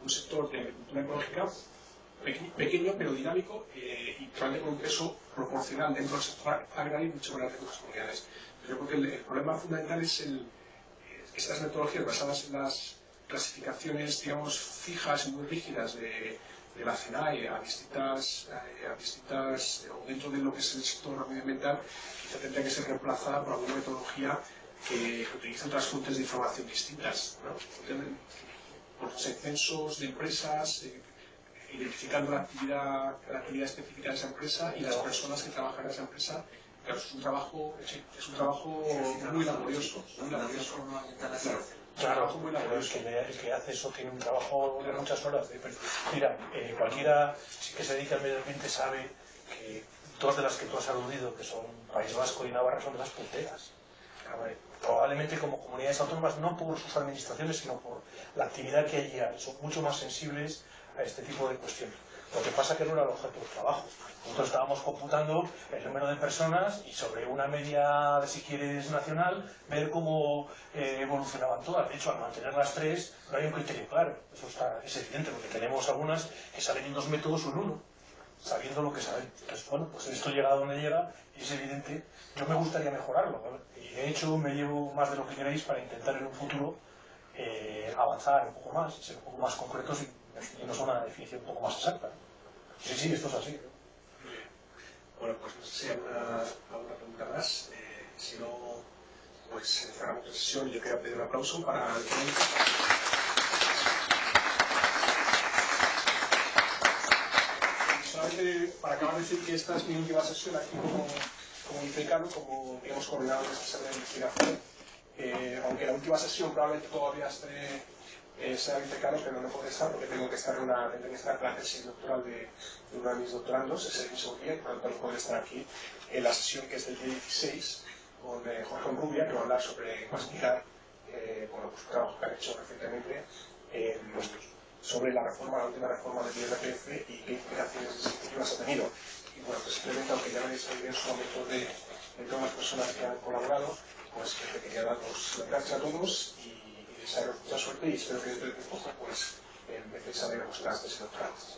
un sector de agricultura ecológica pequeño pero dinámico y probablemente con un peso proporcional dentro del sector agrario mucho más grande que otras comunidades. Pero yo creo que el problema fundamental es que estas metodologías basadas en las clasificaciones, digamos, fijas y muy rígidas de la CENAE a distintas, o dentro de lo que es el sector medioambiental, quizá tendría que ser reemplazada por alguna metodología que utilice otras fuentes de información distintas, ¿no? Por censos de empresas, identificando la actividad específica de esa empresa y las personas que trabajan en esa empresa. Claro, es un trabajo muy laborioso. Claro, pero el que hace eso tiene un trabajo de muchas horas. Mira, cualquiera que se dedique al medio ambiente sabe que dos de las que tú has aludido, que son País Vasco y Navarra, son de las punteras. Probablemente como comunidades autónomas, no por sus administraciones, sino por la actividad que allí hay. Son mucho más sensibles a este tipo de cuestiones. Lo que pasa es que no era el objeto del trabajo. Nosotros estábamos computando el número de personas y sobre una media, si quieres, nacional, ver cómo evolucionaban todas. De hecho, al mantener las tres, no hay un criterio claro. Eso es evidente, porque tenemos algunas que salen en 2 métodos o en 1, sabiendo lo que saben. Entonces, bueno, pues esto llega a donde llega y es evidente. Yo me gustaría mejorarlo, ¿vale? Y de hecho me llevo más de lo que queréis para intentar en un futuro avanzar un poco más, ser un poco más concretos y nos da una definición un poco más exacta. Sí, esto es así. Bueno, pues no sé si hay alguna pregunta más. Si no, pues cerramos la sesión y yo quería pedir un aplauso para el ponente. Solamente para acabar de decir que esta es mi última sesión aquí como vicedecano, como digamos coordinador de esta sede de investigación. Aunque la última sesión probablemente todavía sea vicedecano, pero no podré estar porque tengo que estar en la tesis doctoral de uno de mis doctorandos, ese mismo día, y por lo tanto no podré estar aquí en la sesión que es del día 16 con Jorge Rubia, que va a hablar sobre explicar pues, un trabajo que han hecho recientemente sobre la última reforma del IRPF y qué implicaciones significativas ha tenido. Y bueno, pues simplemente, aunque ya veis el su momento de todas las personas que han colaborado, pues que quería daros las gracias a todos y desearos mucha suerte y espero que dentro de poco pues empecéis a ver vuestras tesis doctorales.